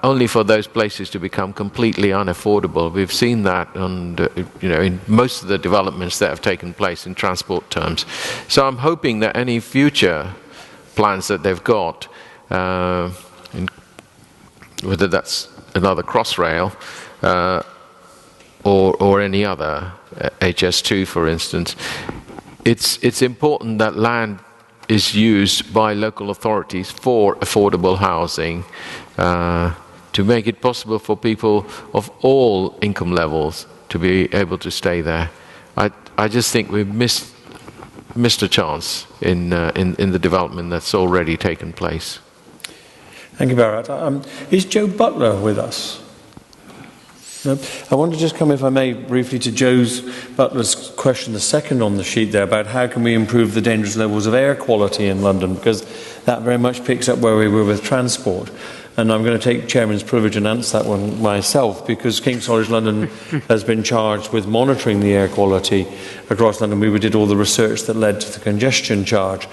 only for those places to become completely unaffordable. We've seen that in most of the developments that have taken place in transport terms. So I'm hoping that any future plans that they've got, whether that's another Crossrail or any other, HS2 for instance, it's important that land is used by local authorities for affordable housing, to make it possible for people of all income levels to be able to stay there. I just think we've missed a chance in the development that's already taken place. Thank you, Bharat. Is Joe Butler with us? No? I want to just come, if I may, briefly to Joe's Butler's question, the second on the sheet there, about how can we improve the dangerous levels of air quality in London, because that very much picks up where we were with transport. And I'm going to take Chairman's privilege and answer that one myself, because King's College London has been charged with monitoring the air quality across London. We did all the research that led to the congestion charge.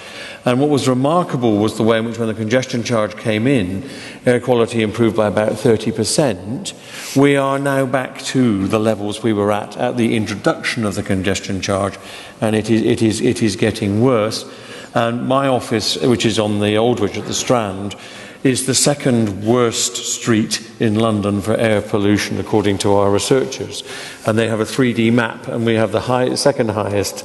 And what was remarkable was the way in which, when the congestion charge came in, air quality improved by about 30%. We are now back to the levels we were at the introduction of the congestion charge, and it is getting worse. And my office, which is on the Aldwych at the Strand, is the second worst street in London for air pollution, according to our researchers. And they have a 3D map, and we have the second highest.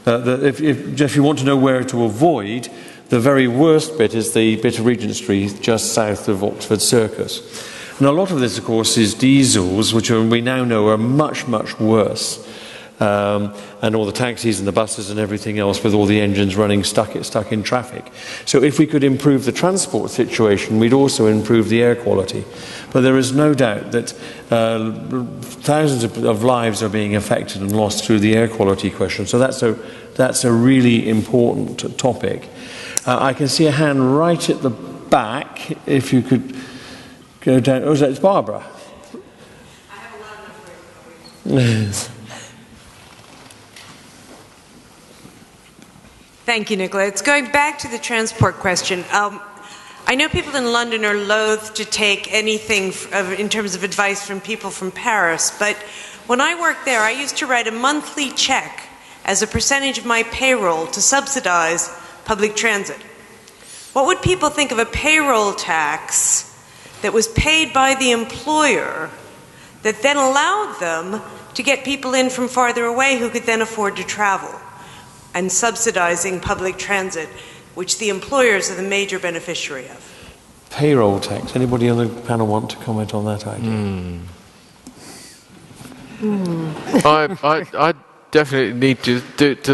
If you want to know where to avoid, the very worst bit is the bit of Regent Street just south of Oxford Circus. And a lot of this, of course, is diesels, which we now know are much, much worse. And all the taxis and the buses and everything else, with all the engines running stuck in traffic. So if we could improve the transport situation, we'd also improve the air quality. But there is no doubt that thousands of lives are being affected and lost through the air quality question. So that's a really important topic. I can see a hand right at the back. If you could go down. Oh, it's Barbara. I have a lot of numbers. Thank you, Nicola. It's going back to the transport question. I know people in London are loath to take anything in terms of advice from people from Paris, but when I worked there, I used to write a monthly check as a percentage of my payroll to subsidize public transit. What would people think of a payroll tax that was paid by the employer that then allowed them to get people in from farther away who could then afford to travel, and subsidizing public transit, which the employers are the major beneficiary of? Payroll tax. Anybody on the panel want to comment on that idea? I definitely need to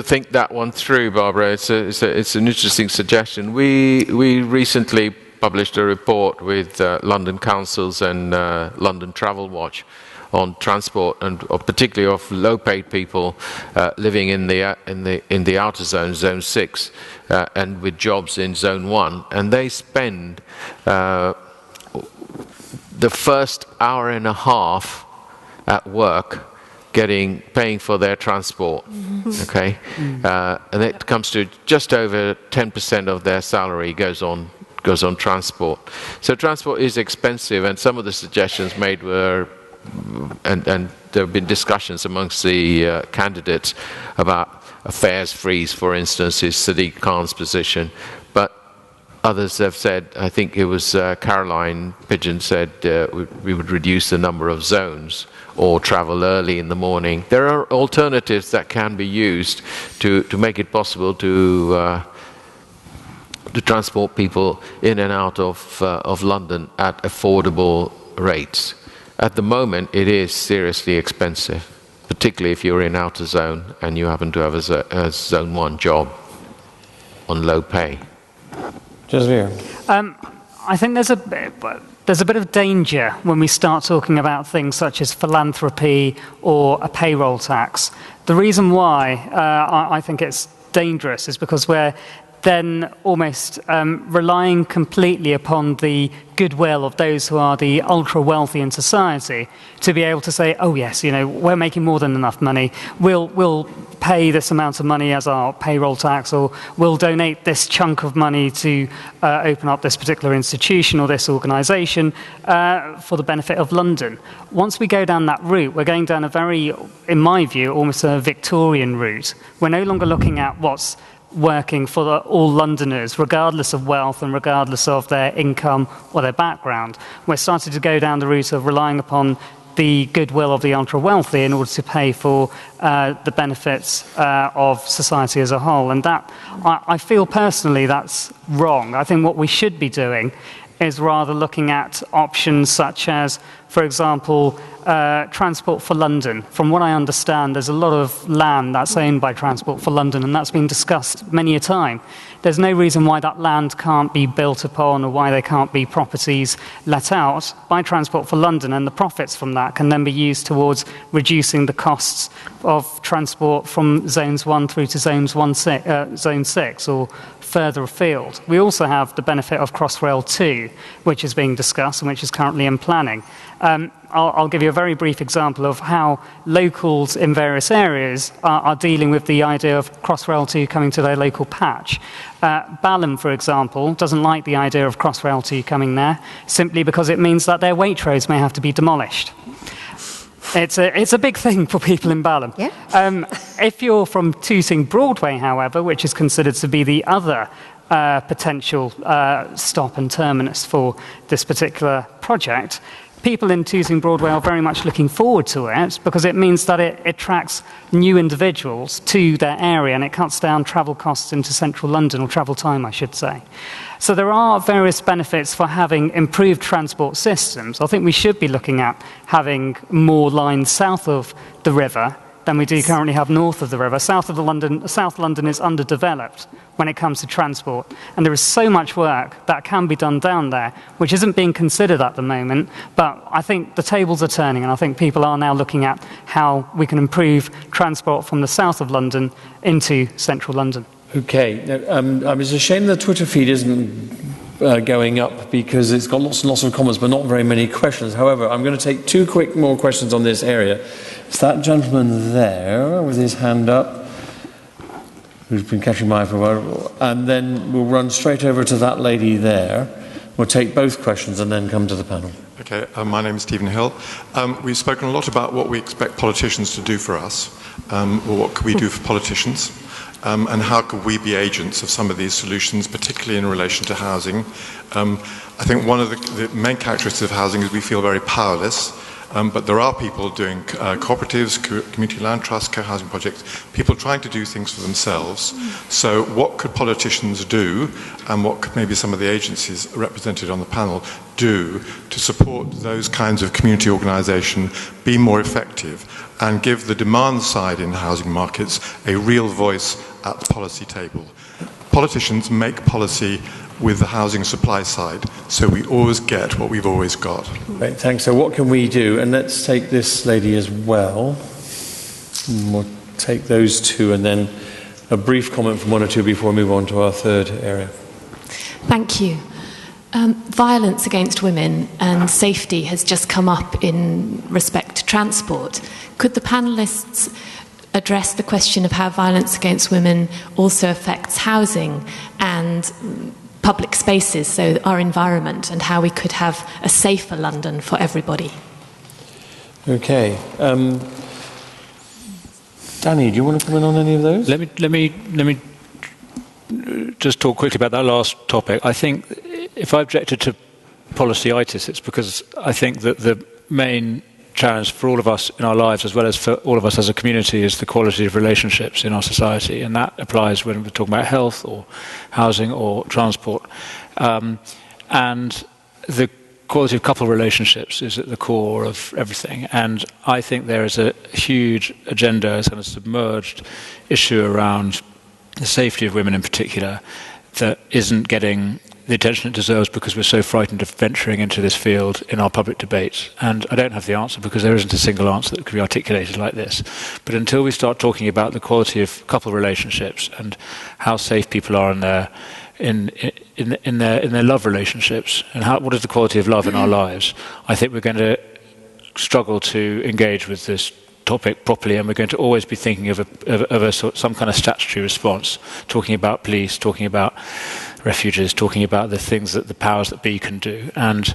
think that one through, Barbara. It's an interesting suggestion. We recently published a report with London Councils and London Travel Watch on transport, and particularly of low-paid people living in the outer zone, Zone 6, and with jobs in Zone 1, and they spend the first hour and a half at work paying for their transport, okay? And it comes to just over 10% of their salary goes on transport. So transport is expensive, and some of the suggestions made were, and there have been discussions amongst the candidates about a fares freeze, for instance, is Sadiq Khan's position. But others have said, I think it was Caroline Pigeon said we would reduce the number of zones or travel early in the morning. There are alternatives that can be used to make it possible to transport people in and out of London at affordable rates. At the moment, it is seriously expensive, particularly if you're in outer zone and you happen to have a zone 1 job on low pay. Jasvir. I think there's a bit of danger when we start talking about things such as philanthropy or a payroll tax. The reason why I think it's dangerous is because we're then almost relying completely upon the goodwill of those who are the ultra-wealthy in society to be able to say, oh yes, we're making more than enough money, we'll pay this amount of money as our payroll tax, or we'll donate this chunk of money to open up this particular institution or this organisation for the benefit of London. Once we go down that route, we're going down a very, in my view, almost a Victorian route. We're no longer looking at what's working for all Londoners, regardless of wealth and regardless of their income or their background. We're starting to go down the route of relying upon the goodwill of the ultra-wealthy in order to pay for the benefits of society as a whole. And that, I feel personally, that's wrong. I think what we should be doing is rather looking at options such as, for example, Transport for London. From what I understand, there's a lot of land that's owned by Transport for London, and that's been discussed many a time. There's no reason why that land can't be built upon or why there can't be properties let out by Transport for London, and the profits from that can then be used towards reducing the costs of transport from zones 1 through to zone 6 or further afield. We also have the benefit of Crossrail 2, which is being discussed and which is currently in planning. I'll give you a very brief example of how locals in various areas are dealing with the idea of Crossrail 2 coming to their local patch. Balham, for example, doesn't like the idea of Crossrail 2 coming there, simply because it means that their Waitrose may have to be demolished. It's a big thing for people in Balham. Yeah. If you're from Tooting Broadway, however, which is considered to be the other potential stop and terminus for this particular project, people in Tooting Broadway are very much looking forward to it because it means that it attracts new individuals to their area and it cuts down travel costs into central London, or travel time, I should say. So there are various benefits for having improved transport systems. I think we should be looking at having more lines south of the river than we do currently have north of the river. South London is underdeveloped when it comes to transport, and there is so much work that can be done down there, which isn't being considered at the moment, but I think the tables are turning, and I think people are now looking at how we can improve transport from the south of London into central London. Okay, now, it's a shame the Twitter feed isn't going up because it's got lots and lots of comments but not very many questions. However, I'm going to take two quick more questions on this area. It's that gentleman there with his hand up who's been catching my eye for a while, and then we'll run straight over to that lady there. We'll take both questions and then come to the panel. Okay, my name is Stephen Hill. We've spoken a lot about what we expect politicians to do for us, or what could we do for politicians. And how could we be agents of some of these solutions, particularly in relation to housing? I think one of the main characteristics of housing is we feel very powerless, but there are people doing cooperatives, community land trusts, co-housing projects, people trying to do things for themselves. So what could politicians do, and what could maybe some of the agencies represented on the panel do to support those kinds of community organisation be more effective and give the demand side in housing markets a real voice at the policy table? Politicians make policy with the housing supply side, so we always get what we've always got. Right, thanks. So what can we do? And let's take this lady as well. We'll take those two, and then a brief comment from one or two before we move on to our third area. Thank you. Violence against women and safety has just come up in respect to transport. Could the panellists address the question of how violence against women also affects housing and public spaces, so our environment, and how we could have a safer London for everybody? Okay. Danny, do you want to comment on any of those? Let me just talk quickly about that last topic. I think if I objected to policyitis, it's because I think that the main challenge for all of us in our lives, as well as for all of us as a community, is the quality of relationships in our society, and that applies when we're talking about health or housing or transport. And the quality of couple relationships is at the core of everything, and I think there is a huge agenda, a kind of submerged issue around the safety of women in particular that isn't getting the attention it deserves because we're so frightened of venturing into this field in our public debates. And I don't have the answer because there isn't a single answer that could be articulated like this. But until we start talking about the quality of couple relationships and how safe people are in their love relationships and what is the quality of love in our lives, I think we're going to struggle to engage with this topic properly, and we're going to always be thinking of some kind of statutory response, talking about police, talking about refuges, talking about the things that the powers that be can do. And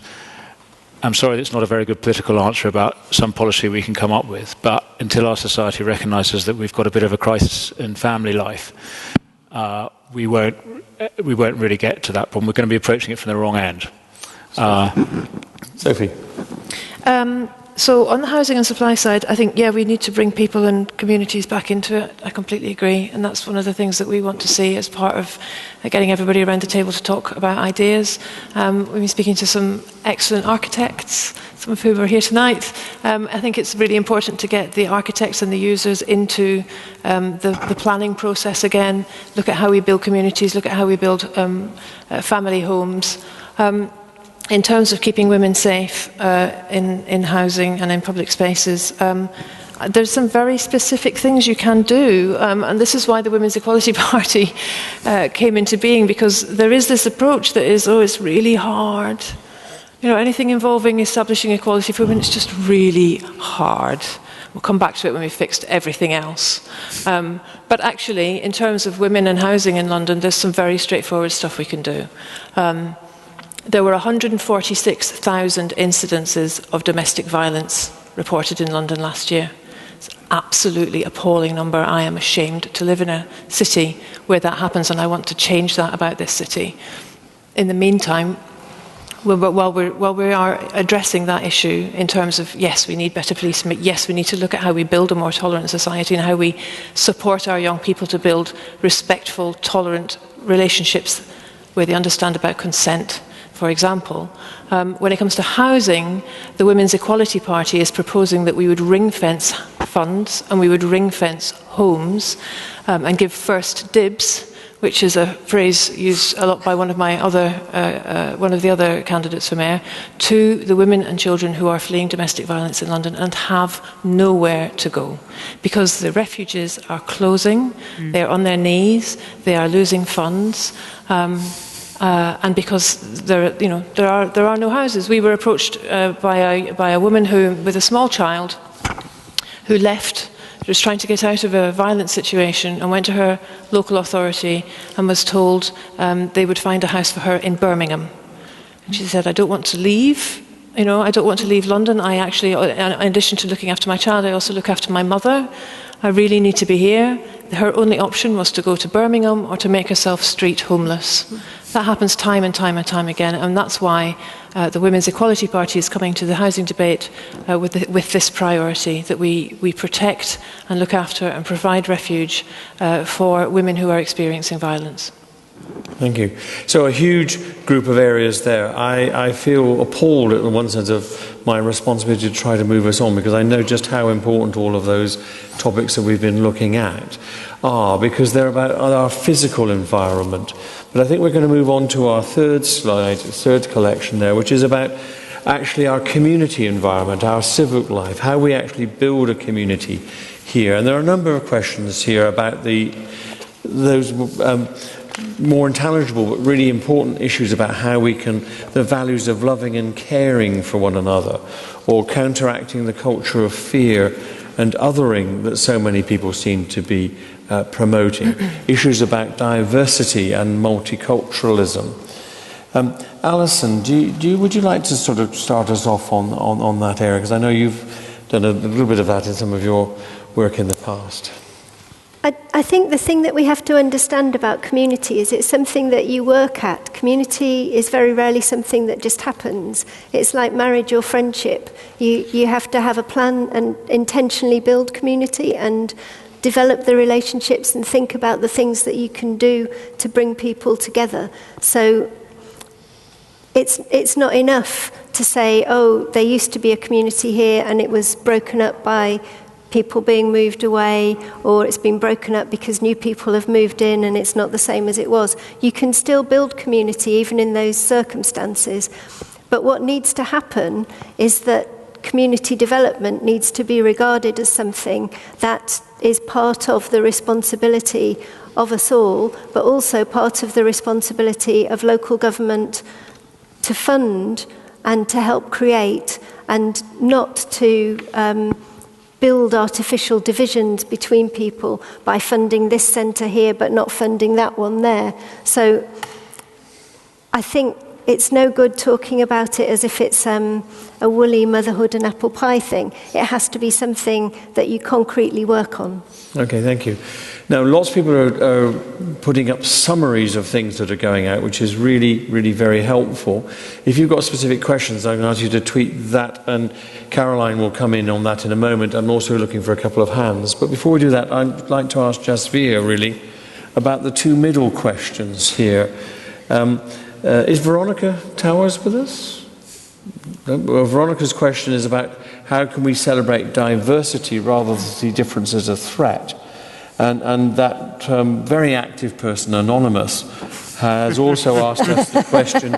I'm sorry that's not a very good political answer about some policy we can come up with, but until our society recognises that we've got a bit of a crisis in family life, we won't really get to that problem. We're going to be approaching it from the wrong end. Sophie. So on the housing and supply side, I think, we need to bring people and communities back into it. I completely agree. And that's one of the things that we want to see as part of getting everybody around the table to talk about ideas. We've been speaking to some excellent architects, some of whom are here tonight. I think it's really important to get the architects and the users into the planning process again, look at how we build communities, look at how we build family homes. In terms of keeping women safe in housing and in public spaces, there's some very specific things you can do, and this is why the Women's Equality Party came into being, because there is this approach that is, it's really hard. Anything involving establishing equality for women, it's just really hard. We'll come back to it when we've fixed everything else. But actually, in terms of women and housing in London, there's some very straightforward stuff we can do. There were 146,000 incidences of domestic violence reported in London last year. It's an absolutely appalling number. I am ashamed to live in a city where that happens, and I want to change that about this city. In the meantime, while we are addressing that issue in terms of, yes, we need better police, yes, we need to look at how we build a more tolerant society and how we support our young people to build respectful, tolerant relationships where they understand about consent. For example, when it comes to housing, the Women's Equality Party is proposing that we would ring-fence funds and we would ring-fence homes and give first dibs, which is a phrase used a lot by one of the other candidates for mayor, to the women and children who are fleeing domestic violence in London and have nowhere to go. Because the refuges are closing, they're on their knees, they are losing funds, and because there are no houses. We were approached by a woman with a small child who left, was trying to get out of a violent situation, and went to her local authority and was told they would find a house for her in Birmingham. And she said, I don't want to leave. I don't want to leave London. I actually, in addition to looking after my child, I also look after my mother. I really need to be here. Her only option was to go to Birmingham or to make herself street homeless. That happens time and time and time again, and that's why the Women's Equality Party is coming to the housing debate with this priority, that we protect and look after and provide refuge for women who are experiencing violence. Thank you. So a huge group of areas there. I feel appalled at the one sense of my responsibility to try to move us on, because I know just how important all of those topics that we've been looking at are, because they're about our physical environment. But I think we're going to move on to our third slide, third collection there, which is about actually our community environment, our civic life, how we actually build a community here. And there are a number of questions here about those more intelligible but really important issues about how we can, the values of loving and caring for one another, or counteracting the culture of fear and othering that so many people seem to be promoting. Issues about diversity and multiculturalism. Alison, would you like to sort of start us off on that area? Because I know you've done a little bit of that in some of your work in the past. I think the thing that we have to understand about community is it's something that you work at. Community is very rarely something that just happens. It's like marriage or friendship. You have to have a plan and intentionally build community and develop the relationships and think about the things that you can do to bring people together. So it's not enough to say, oh, there used to be a community here and it was broken up by people being moved away, or it's been broken up because new people have moved in and it's not the same as it was. You can still build community even in those circumstances. But what needs to happen is that community development needs to be regarded as something that is part of the responsibility of us all, but also part of the responsibility of local government to fund and to help create, and not to build artificial divisions between people by funding this centre here but not funding that one there. So I think it's no good talking about it as if it's a woolly motherhood and apple pie thing. It has to be something that you concretely work on. Okay, thank you. Now, lots of people are putting up summaries of things that are going out, which is really, really very helpful. If you've got specific questions, I'm going to ask you to tweet that, and Caroline will come in on that in a moment. I'm also looking for a couple of hands. But before we do that, I'd like to ask Jasvir, really, about the two middle questions here. Is Veronica Towers with us? Well, Veronica's question is about how can we celebrate diversity rather than see difference as a threat? And that very active person, Anonymous, has also asked us the question,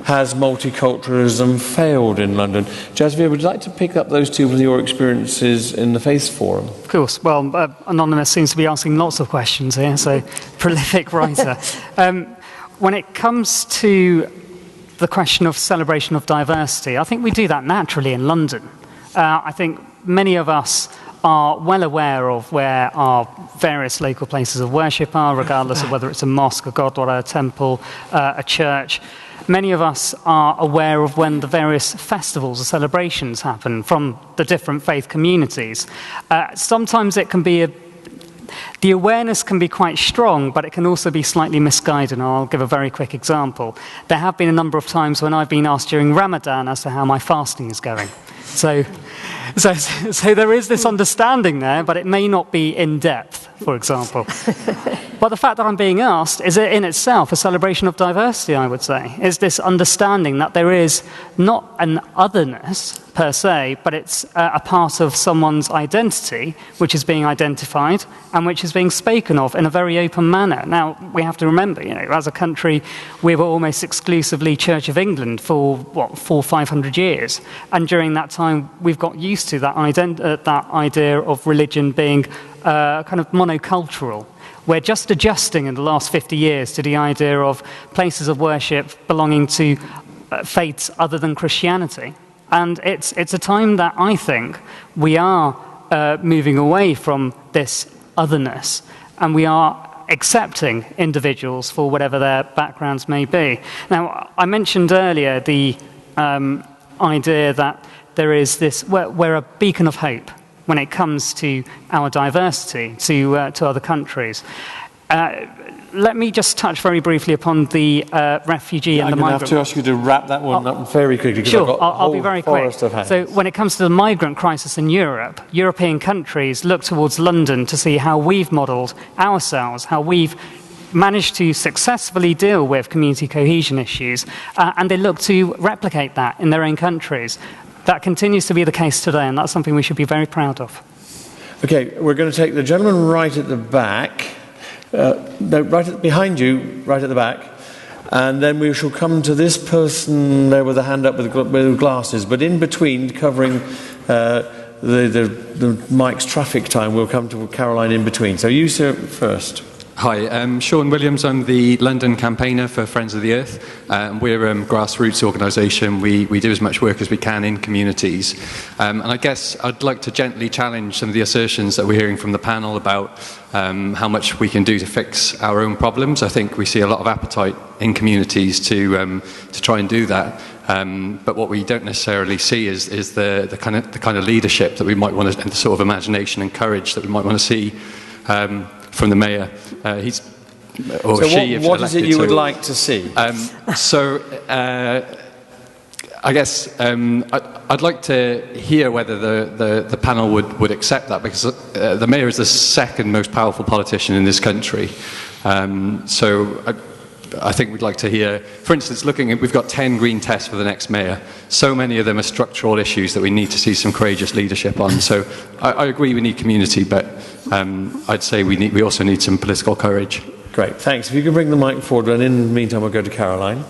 has multiculturalism failed in London? Jasvir, would you like to pick up those two with your experiences in the Faith Forum? Of course. Well, Anonymous seems to be asking lots of questions here, so prolific writer. When it comes to the question of celebration of diversity, I think we do that naturally in London. I think many of us are well aware of where our various local places of worship are, regardless of whether it's a mosque, a gurdwara, a temple, a church. Many of us are aware of when the various festivals or celebrations happen from the different faith communities. Sometimes it can be the awareness can be quite strong, but it can also be slightly misguided. And I'll give a very quick example. There have been a number of times when I've been asked during Ramadan as to how my fasting is going. So there is this understanding there, but it may not be in depth, for example. But the fact that I'm being asked is in itself a celebration of diversity, I would say. Is this understanding that there is not an otherness per se, but it's a part of someone's identity which is being identified and which is being spoken of in a very open manner. Now, we have to remember, as a country, we were almost exclusively Church of England for, 400-500 years. And during that time, we've got used to that idea of religion being kind of monocultural. We're just adjusting in the last 50 years to the idea of places of worship belonging to faiths other than Christianity. And it's a time that I think we are moving away from this otherness, and we are accepting individuals for whatever their backgrounds may be. Now, I mentioned earlier the idea that there is this, we're a beacon of hope when it comes to our diversity to other countries. Let me just touch very briefly upon the refugee and the migrant. I'm going to have to ask you to wrap that one up very quickly. Sure, I'll be very quick. So when it comes to the migrant crisis in Europe, European countries look towards London to see how we've modelled ourselves, how we've managed to successfully deal with community cohesion issues, and they look to replicate that in their own countries. That continues to be the case today, and that's something we should be very proud of. Okay, we're going to take the gentleman right at the back. Behind you, right at the back, and then we shall come to this person there with a hand up with glasses. But in between, covering the Mike's traffic time, we'll come to Caroline in between. So you, sir, first. Hi, I'm Sean Williams. I'm the London campaigner for Friends of the Earth. We're a grassroots organisation. We do as much work as we can in communities. And I guess I'd like to gently challenge some of the assertions that we're hearing from the panel about how much we can do to fix our own problems. I think we see a lot of appetite in communities to try and do that. But what we don't necessarily see is the kind of leadership that we might want to, and the sort of imagination and courage that we might want to see from the mayor. What is it you would like to see? I guess I'd like to hear whether the panel would accept that, because the mayor is the second most powerful politician in this country. I think we'd like to hear, for instance, we've got 10 green tests for the next mayor. So many of them are structural issues that we need to see some courageous leadership on. So I agree we need community, but I'd say we also need some political courage. Great, thanks. If you could bring the mic forward, and in the meantime we'll go to Caroline.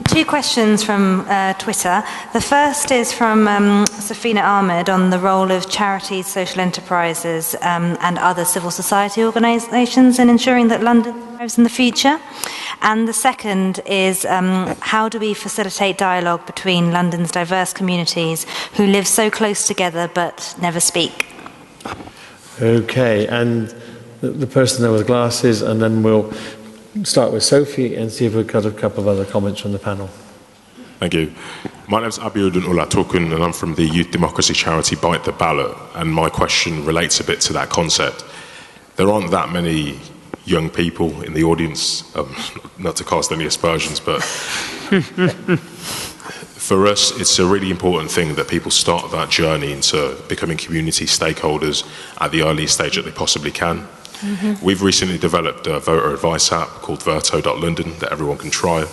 Two questions from Twitter. The first is from Safina Ahmed on the role of charities, social enterprises and other civil society organisations in ensuring that London thrives in the future. And the second is how do we facilitate dialogue between London's diverse communities who live so close together but never speak? Okay, and the person there with glasses, and then we'll start with Sophie and see if we've got a couple of other comments from the panel. Thank you. My name is Abiodun Olatukun, and I'm from the youth democracy charity Bite the Ballot, and my question relates a bit to that concept. There aren't that many young people in the audience, not to cast any aspersions, but for us it's a really important thing that people start that journey into becoming community stakeholders at the earliest stage that they possibly can. Mm-hmm. We've recently developed a voter advice app called Verto.London that everyone can try,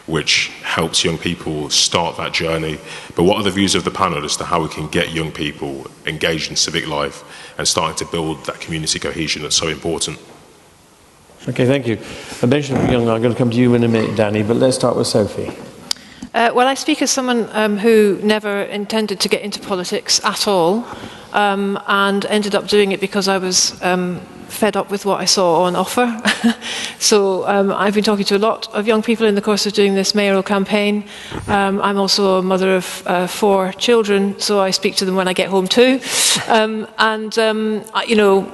which helps young people start that journey. But what are the views of the panel as to how we can get young people engaged in civic life and starting to build that community cohesion that's so important? Okay, thank you. I mentioned young, I'm going to come to you in a minute, Danny, but let's start with Sophie. Well, I speak as someone who never intended to get into politics at all, and ended up doing it because I was fed up with what I saw on offer. So I've been talking to a lot of young people in the course of doing this mayoral campaign. I'm also a mother of 4 children, so I speak to them when I get home too. You know,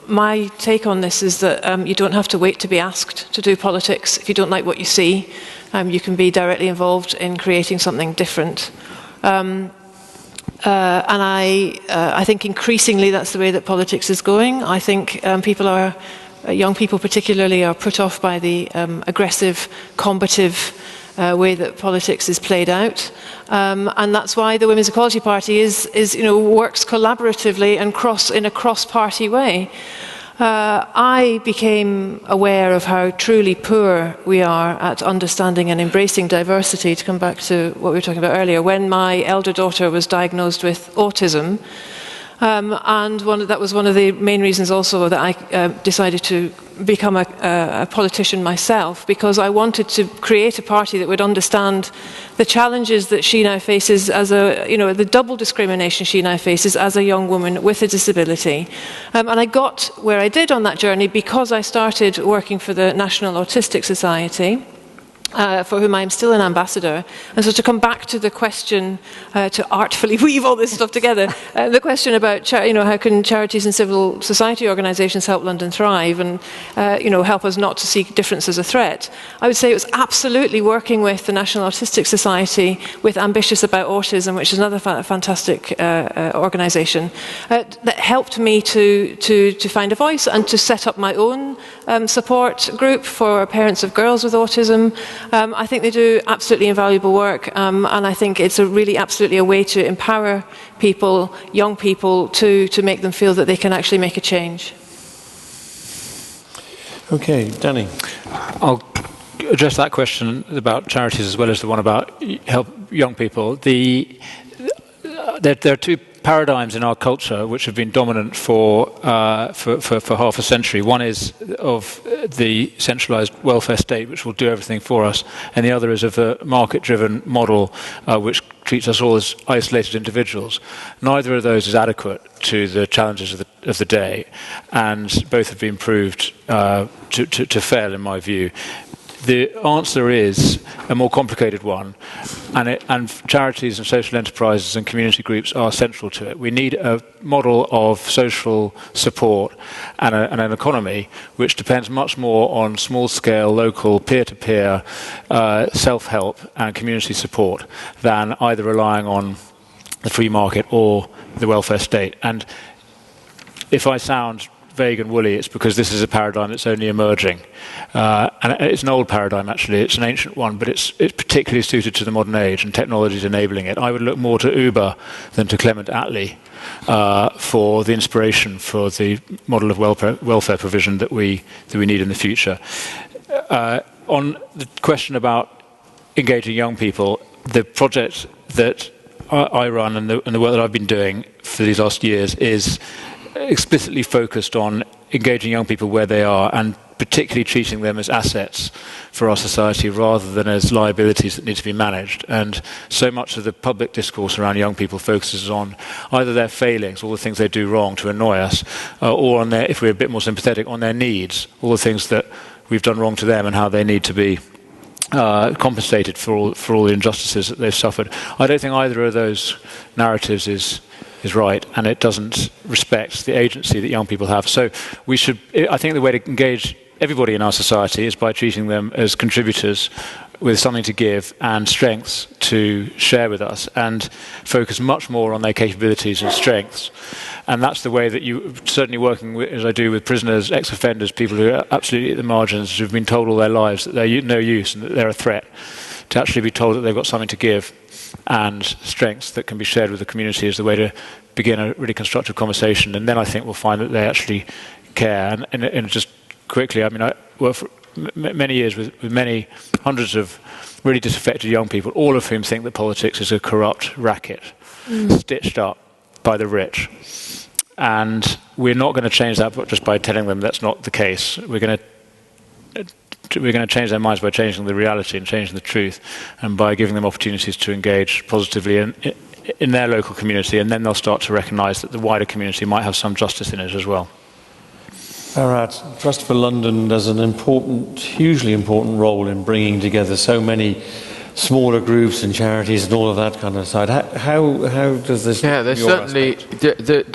my take on this is that you don't have to wait to be asked to do politics. If you don't like what you see, you can be directly involved in creating something different. And I think increasingly that's the way that politics is going. I think young people particularly are put off by the aggressive, combative way that politics is played out. And that's why the Women's Equality Party works collaboratively and in a cross-party way. I became aware of how truly poor we are at understanding and embracing diversity, to come back to what we were talking about earlier, when my elder daughter was diagnosed with autism. And that was one of the main reasons also that I decided to become a politician myself, because I wanted to create a party that would understand the challenges that she now faces the double discrimination she now faces as a young woman with a disability. And I got where I did on that journey because I started working for the National Autistic Society, for whom I am still an ambassador. And so to come back to the question, to artfully weave all this stuff together, the question about how can charities and civil society organisations help London thrive and help us not to see difference as a threat, I would say it was absolutely working with the National Autistic Society, with Ambitious About Autism, which is another fantastic organisation, that helped me to find a voice and to set up my own support group for parents of girls with autism. I think they do absolutely invaluable work, and I think it's absolutely a way to empower people, young people, to make them feel that they can actually make a change. Okay, Danny. I'll address that question about charities as well as the one about help young people. There are two paradigms in our culture which have been dominant for half a century. One is of the centralised welfare state, which will do everything for us, and the other is of a market-driven model which treats us all as isolated individuals. Neither of those is adequate to the challenges of the day, and both have been proved to fail, in my view. The answer is a more complicated one, and charities and social enterprises and community groups are central to it. We need a model of social support and an economy which depends much more on small-scale, local, peer-to-peer self-help and community support than either relying on the free market or the welfare state. And if I sound vague and woolly, it's because this is a paradigm that's only emerging. And it's an old paradigm, actually. It's an ancient one, but it's particularly suited to the modern age, and technology is enabling it. I would look more to Uber than to Clement Attlee for the inspiration for the model of welfare provision that we need in the future. On the question about engaging young people, the project that I run and the work that I've been doing for these last years is explicitly focused on engaging young people where they are, and particularly treating them as assets for our society rather than as liabilities that need to be managed. And so much of the public discourse around young people focuses on either their failings, all the things they do wrong to annoy us, or on their, if we're a bit more sympathetic, on their needs, all the things that we've done wrong to them and how they need to be compensated for all the injustices that they've suffered. I don't think either of those narratives is right, and it doesn't respect the agency that young people have. So I think the way to engage everybody in our society is by treating them as contributors with something to give and strengths to share with us, and focus much more on their capabilities and strengths. And that's the way that you, certainly working with, as I do with prisoners, ex-offenders, people who are absolutely at the margins, who've been told all their lives that they're no use and that they're a threat, to actually be told that they've got something to give and strengths that can be shared with the community is the way to begin a really constructive conversation. And then I think we'll find that they actually care. And just quickly, I mean, I worked for many years with many hundreds of really disaffected young people, all of whom think that politics is a corrupt racket stitched up by the rich. And we're not going to change that just by telling them that's not the case. We're going to change their minds by changing the reality and changing the truth, and by giving them opportunities to engage positively in their local community, and then they'll start to recognise that the wider community might have some justice in it as well. Bharat, Trust for London does an important, hugely important role in bringing together so many smaller groups and charities and all of that kind of side. How does this... Yeah, there's certainly...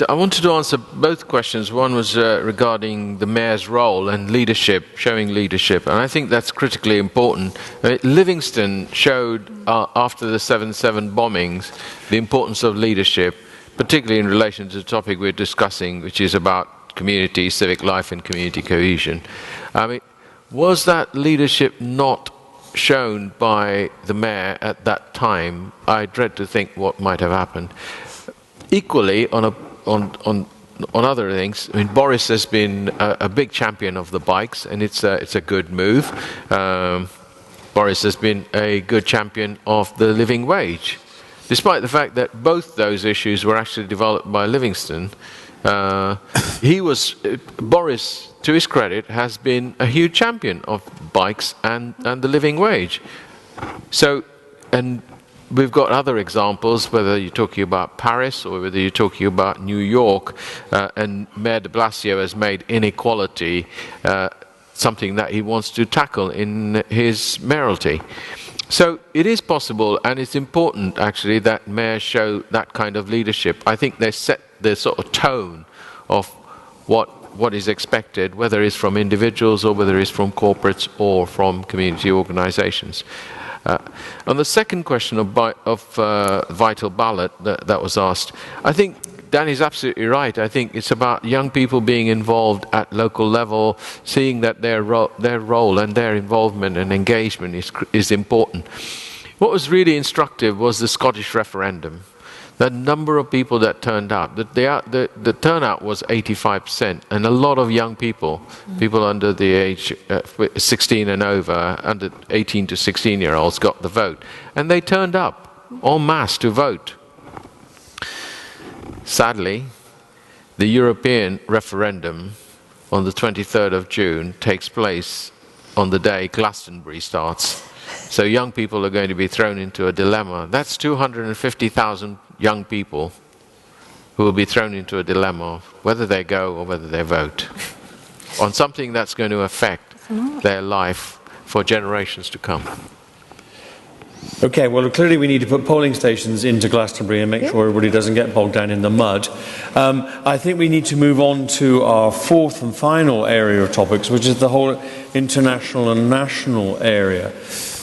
I wanted to answer both questions. One was regarding the mayor's role and leadership, showing leadership, and I think that's critically important. Livingston showed, after the 7/7 bombings, the importance of leadership, particularly in relation to the topic we're discussing, which is about community, civic life and community cohesion. I mean, was that leadership not shown by the mayor at that time? I dread to think what might have happened. Equally, on other things, I mean, Boris has been a big champion of the bikes, and it's a good move. Boris has been a good champion of the living wage, despite the fact that both those issues were actually developed by Livingston. Boris, to his credit, has been a huge champion of bikes and the living wage. So, and we've got other examples, whether you're talking about Paris or whether you're talking about New York, and Mayor de Blasio has made inequality something that he wants to tackle in his mayoralty. So it is possible, and it's important actually that mayors show that kind of leadership. I think they set the sort of tone of what is expected, whether it's from individuals or whether it's from corporates or from community organizations. On the second question of vital ballot that was asked, I think Danny's absolutely right. I think it's about young people being involved at local level, seeing that their role and their involvement and engagement is important. What was really instructive was the Scottish referendum. The number of people that turned out, the turnout was 85%, and a lot of young people, people under the age 16 and over, under 18 to 16-year-olds got the vote. And they turned up en masse to vote. Sadly, the European referendum on the 23rd of June takes place on the day Glastonbury starts. So young people are going to be thrown into a dilemma. That's 250,000 young people who will be thrown into a dilemma of whether they go or whether they vote on something that's going to affect their life for generations to come. Okay, well, clearly we need to put polling stations into Glastonbury and make sure everybody doesn't get bogged down in the mud. I think we need to move on to our fourth and final area of topics, which is the whole international and national area,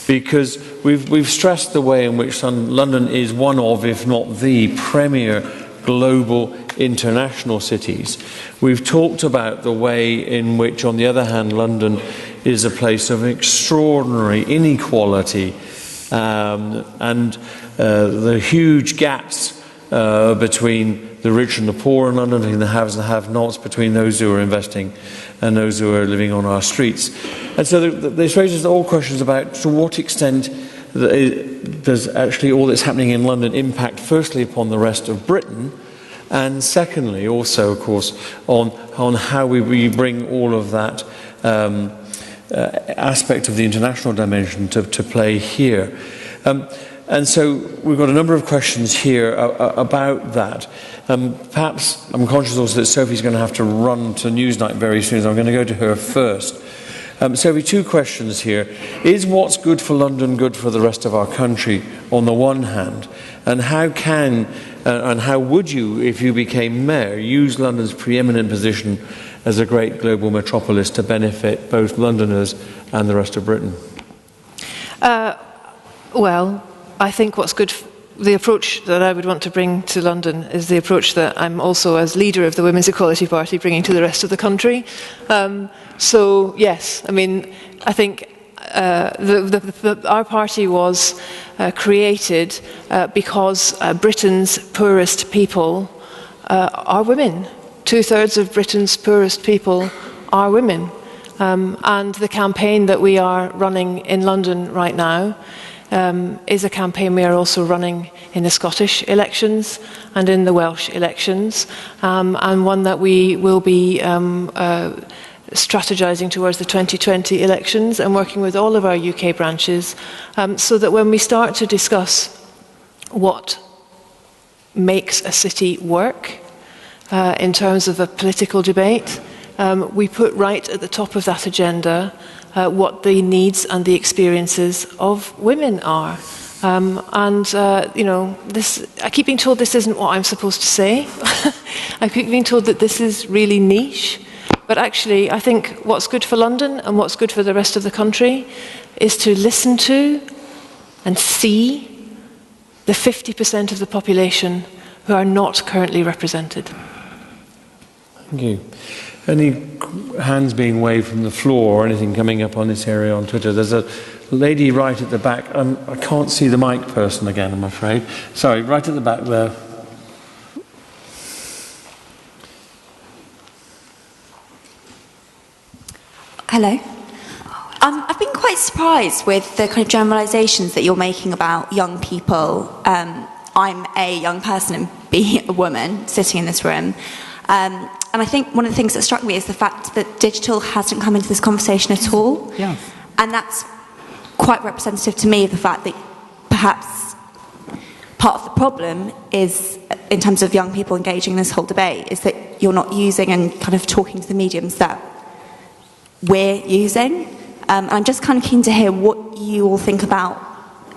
because we've stressed the way in which London is one of, if not the premier global international cities. We've talked about the way in which, on the other hand, London is a place of extraordinary inequality, and the huge gaps between the rich and the poor in London, between the haves and the have-nots, between those who are investing and those who are living on our streets. And so this raises all questions about to what extent does actually all that's happening in London impact firstly upon the rest of Britain, and secondly also, of course, on how we bring all of that aspect of the international dimension to play here. And so we've got a number of questions here about that. Perhaps I'm conscious also that Sophie's going to have to run to Newsnight very soon, so I'm going to go to her first. Sophie, two questions here. Is what's good for London good for the rest of our country on the one hand? And how would you, if you became mayor, use London's preeminent position as a great global metropolis to benefit both Londoners and the rest of Britain? Well, I think what's good, the approach that I would want to bring to London is the approach that I'm also, as leader of the Women's Equality Party, bringing to the rest of the country. So, yes, I mean, I think our party was created because Britain's poorest people are women. 2/3 of Britain's poorest people are women. And the campaign that we are running in London right now is a campaign we are also running in the Scottish elections and in the Welsh elections, and one that we will be strategising towards the 2020 elections and working with all of our UK branches, so that when we start to discuss what makes a city work in terms of a political debate, we put right at the top of that agenda what the needs and the experiences of women are. You know, I keep being told this isn't what I'm supposed to say. I keep being told that this is really niche. But actually, I think what's good for London and what's good for the rest of the country is to listen to and see the 50% of the population who are not currently represented. Thank you. Any hands being waved from the floor or anything coming up on this area on Twitter? There's a lady right at the back. I can't see the mic person again, I'm afraid. Sorry, right at the back there. Hello. I've been quite surprised with the kind of generalisations that you're making about young people. I'm a young person and be a woman sitting in this room. And I think one of the things that struck me is the fact that digital hasn't come into this conversation at all. Yeah. And that's quite representative to me of the fact that perhaps part of the problem is, in terms of young people engaging in this whole debate, is that you're not using and kind of talking to the mediums that we're using. And I'm just kind of keen to hear what you all think about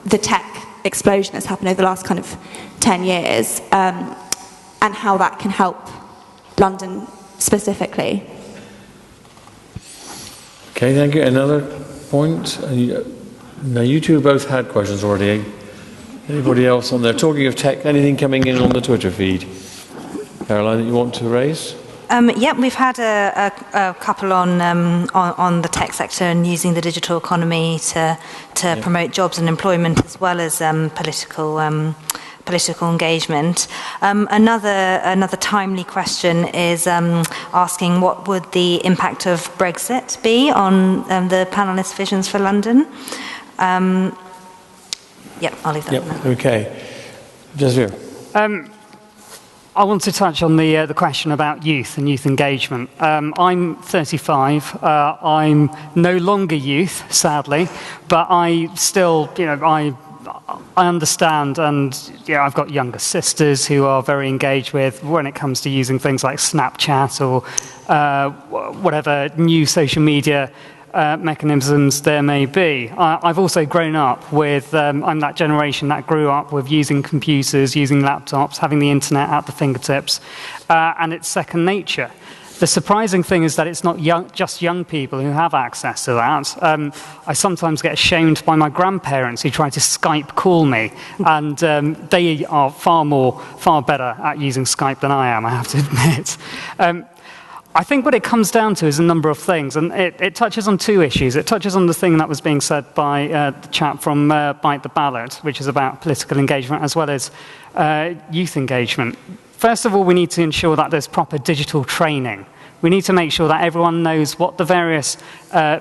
the tech explosion that's happened over the last kind of 10 years and how that can help London specifically. Okay, thank you. Another point? Now, you two both had questions already. Anybody else on there? Talking of tech, anything coming in on the Twitter feed? Caroline, that you want to raise? Yeah, we've had a couple on the tech sector and using the digital economy to promote jobs and employment as well as political engagement. Another timely question is asking what would the impact of Brexit be on the panellists' visions for London. I'll leave that. Okay. Jasvir. I want to touch on the question about youth and youth engagement. I'm 35. I'm no longer youth, sadly, but I still, I understand, and I've got younger sisters who are very engaged with when it comes to using things like Snapchat or whatever new social media mechanisms there may be. I've also grown up with, I'm that generation that grew up with using computers, using laptops, having the internet at the fingertips, and it's second nature. The surprising thing is that it's not just young people who have access to that. I sometimes get ashamed by my grandparents who try to Skype call me, and they are far better at using Skype than I am, I have to admit. I think what it comes down to is a number of things, and it touches on two issues. It touches on the thing that was being said by the chap from Bite the Ballot, which is about political engagement as well as youth engagement. First of all, we need to ensure that there's proper digital training. We need to make sure that everyone knows what the various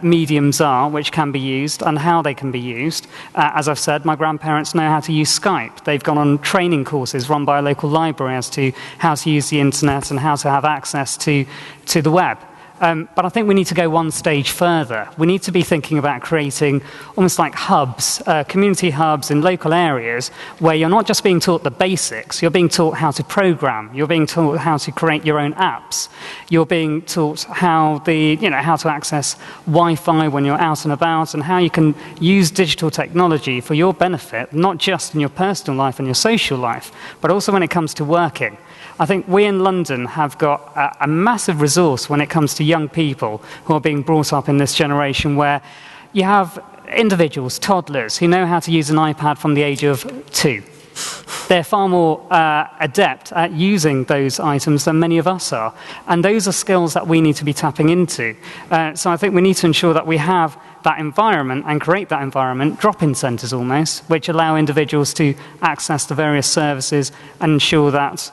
mediums are which can be used and how they can be used. As I've said, my grandparents know how to use Skype. They've gone on training courses run by a local library as to how to use the internet and how to have access to the web. But I think we need to go one stage further. We need to be thinking about creating almost like hubs, community hubs in local areas where you're not just being taught the basics, you're being taught how to program, you're being taught how to create your own apps, you're being taught how to access Wi-Fi when you're out and about, and how you can use digital technology for your benefit, not just in your personal life and your social life, but also when it comes to working. I think we in London have got a massive resource when it comes to young people who are being brought up in this generation, where you have individuals, toddlers, who know how to use an iPad from the age of 2. They're far more adept at using those items than many of us are. And those are skills that we need to be tapping into. So I think we need to ensure that we have that environment and create that environment, drop-in centres almost, which allow individuals to access the various services and ensure that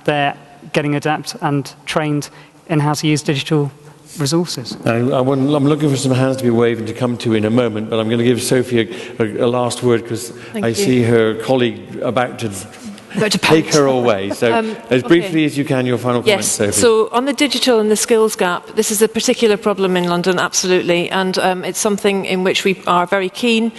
they're getting adept and trained in how to use digital resources. I'm looking for some hands to be waved and to come to in a moment, but I'm going to give Sophie a last word because I see her colleague about to take her away. So as briefly as you can, your final comment, Sophie. So on the digital and the skills gap, this is a particular problem in London, absolutely, and it's something in which we are very keen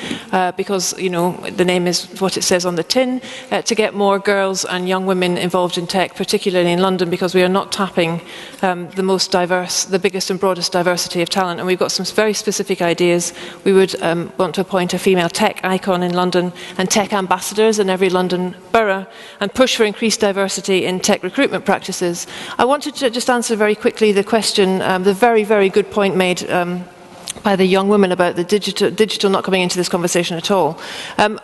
because, the name is what it says on the tin, to get more girls and young women involved in tech, particularly in London, because we are not tapping the most diverse, the biggest and broadest diversity of talent, and we've got some very specific ideas. We would want to appoint a female tech icon in London and tech ambassadors in every London borough, and push for increased diversity in tech recruitment practices. I wanted to just answer very quickly the question, the very, very good point made by the young woman about the digital not coming into this conversation at all.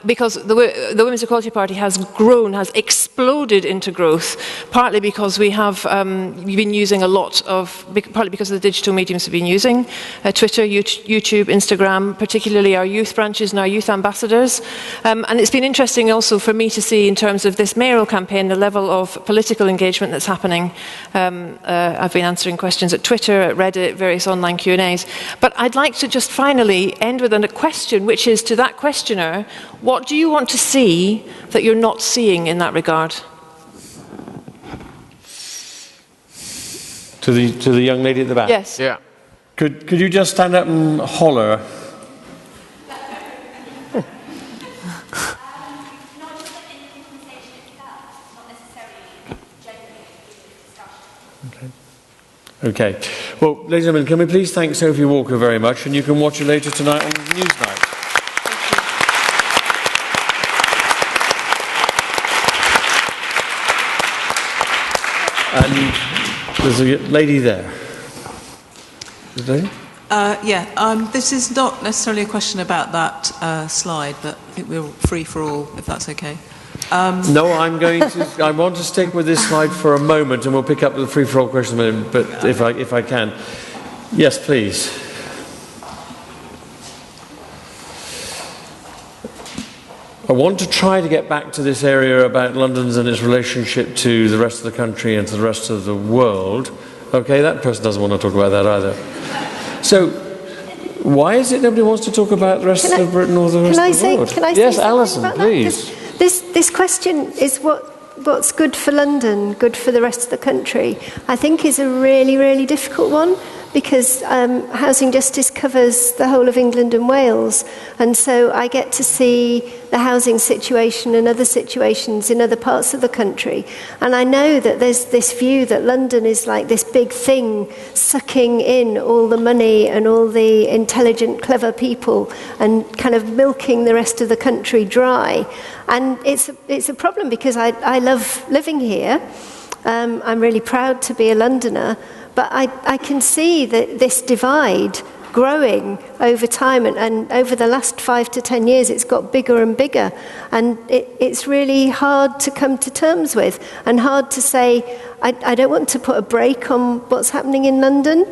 Because the Women's Equality Party has grown, has exploded into growth, partly because we have been using a lot of, partly because of the digital mediums we've been using, Twitter, YouTube, Instagram, particularly our youth branches and our youth ambassadors. And it's been interesting also for me to see in terms of this mayoral campaign, the level of political engagement that's happening. I've been answering questions at Twitter, at Reddit, various online Q&As. But I'd like to just finally end with a question, which is to that questioner, what do you want to see that you're not seeing in that regard? To the young lady at the back? Yes. Yeah. Could you just stand up and holler? Okay. Well, ladies and gentlemen, can we please thank Sophie Walker very much, and you can watch it later tonight on Newsnight. And there's a lady there. Is there? This is not necessarily a question about that slide, but I think we're free for all, if that's okay. No, I want to stick with this slide for a moment, and we'll pick up the free-for-all question in a minute, but if I can. Yes, please. I want to try to get back to this area about London's and its relationship to the rest of the country and to the rest of the world. Okay, that person doesn't want to talk about that either. So, why is it nobody wants to talk about the rest of Britain or the rest of the world? Can I yes, say Alison, about please. This question is what what's good for London, good for the rest of the country, I think is a really, really difficult one, because housing justice covers the whole of England and Wales, and so I get to see the housing situation and other situations in other parts of the country, and I know that there's this view that London is like this big thing sucking in all the money and all the intelligent, clever people and kind of milking the rest of the country dry, and it's a problem because I love living here. I'm really proud to be a Londoner, but I can see that this divide growing over time, and over the last 5 to 10 years it's got bigger and bigger, and it's really hard to come to terms with, and hard to say, I don't want to put a brake on what's happening in London.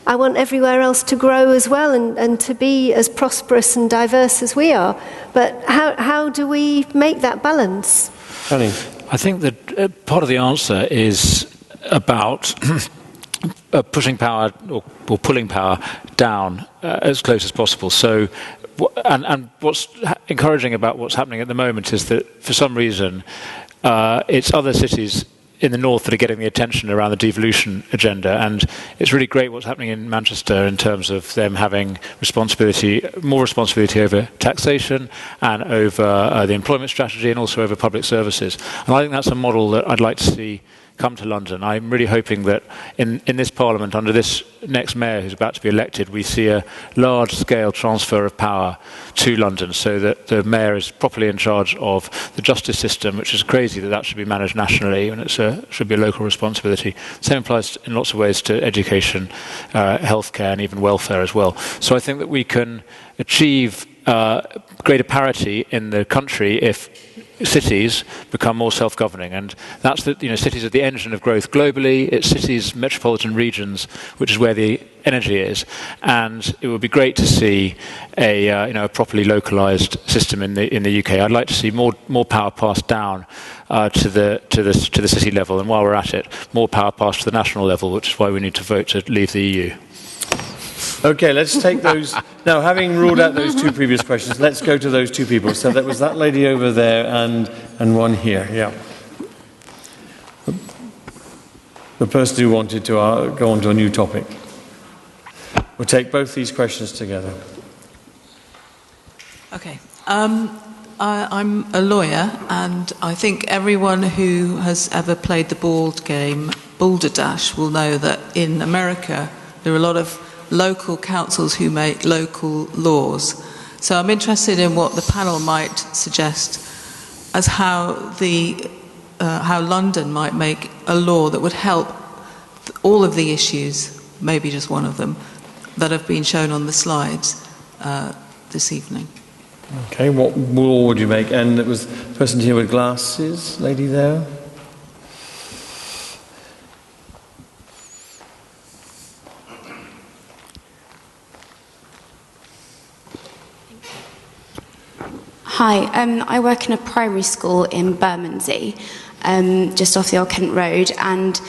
I want everywhere else to grow as well, and to be as prosperous and diverse as we are. But how do we make that balance? I think that part of the answer is about pushing power or pulling power down as close as possible. So, and what's encouraging about what's happening at the moment is that for some reason it's other cities in the north that are getting the attention around the devolution agenda, and it's really great what's happening in Manchester in terms of them having more responsibility over taxation and over the employment strategy and also over public services. And I think that's a model that I'd like to see come to London. I'm really hoping that in this Parliament, under this next mayor who's about to be elected, we see a large-scale transfer of power to London so that the mayor is properly in charge of the justice system, which is crazy that should be managed nationally and it should be a local responsibility. Same applies in lots of ways to education, healthcare and even welfare as well. So I think that we can achieve greater parity in the country if cities become more self-governing, and that's cities are the engine of growth globally. It's cities, metropolitan regions, which is where the energy is, and it would be great to see a properly localised system in the UK. I'd like to see more power passed down to the city level, and while we're at it, more power passed to the national level, which is why we need to vote to leave the EU. Okay, let's take those. Now, having ruled out those two previous questions, let's go to those two people. So that was that lady over there and one here. Yeah. The person who wanted to go on to a new topic. We'll take both these questions together. Okay. I'm a lawyer, and I think everyone who has ever played the board game, Balderdash, will know that in America there are a lot of local councils who make local laws. So I'm interested in what the panel might suggest as how London might make a law that would help all of the issues, maybe just one of them, that have been shown on the slides this evening. Okay, what law would you make? And it was the person here with glasses, lady there. Hi, I work in a primary school in Bermondsey, just off the Old Kent Road, and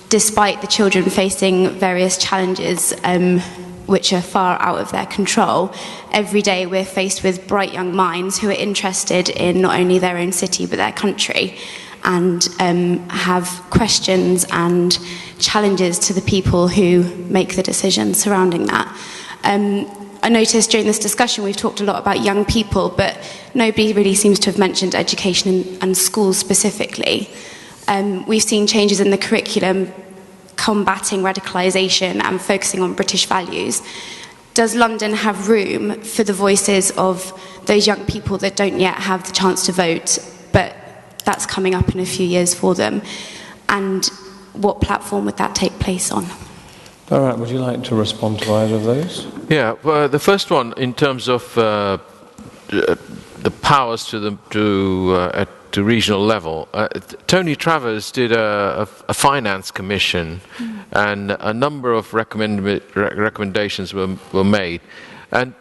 despite the children facing various challenges which are far out of their control, every day we're faced with bright young minds who are interested in not only their own city but their country, and have questions and challenges to the people who make the decisions surrounding that. I noticed during this discussion we've talked a lot about young people, but nobody really seems to have mentioned education and schools specifically. We've seen changes in the curriculum combating radicalisation and focusing on British values. Does London have room for the voices of those young people that don't yet have the chance to vote, but that's coming up in a few years for them? And what platform would that take place on? Bharat, would you like to respond to either of those? Yeah, well, the first one, in terms of the powers to regional level, Tony Travers did a finance commission, and a number of recommendations were made. And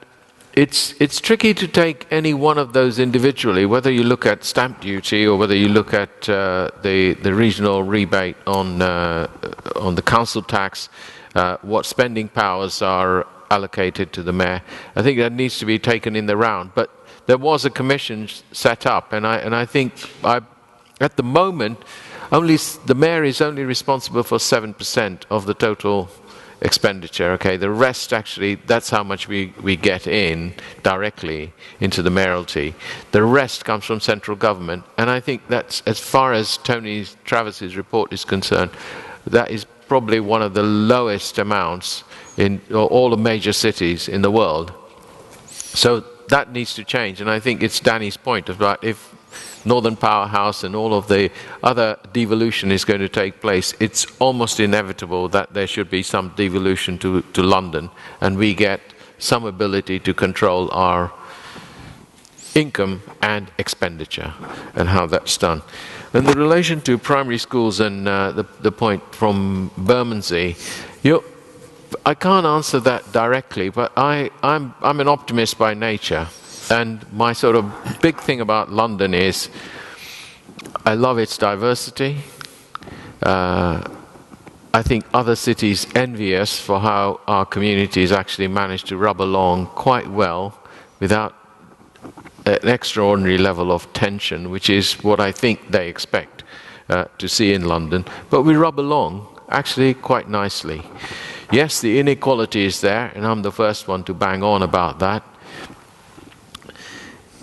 it's tricky to take any one of those individually, whether you look at stamp duty or whether you look at the regional rebate on the council tax. What spending powers are allocated to the mayor. I think that needs to be taken in the round. But there was a commission set up, and I think At the moment, the mayor is only responsible for 7% of the total expenditure. Okay, the rest actually, that's how much we get in directly into the mayoralty. The rest comes from central government, and I think that's, as far as Tony Travis's report is concerned, that is probably one of the lowest amounts in all the major cities in the world. So that needs to change, and I think it's Danny's point about if Northern Powerhouse and all of the other devolution is going to take place, it's almost inevitable that there should be some devolution to London, and we get some ability to control our income and expenditure and how that's done. And the relation to primary schools and the point from Bermondsey, I can't answer that directly, but I'm an optimist by nature. And my sort of big thing about London is I love its diversity. I think other cities envy us for how our communities actually manage to rub along quite well without an extraordinary level of tension, which is what I think they expect to see in London. But we rub along actually quite nicely. Yes, the inequality is there, and I'm the first one to bang on about that.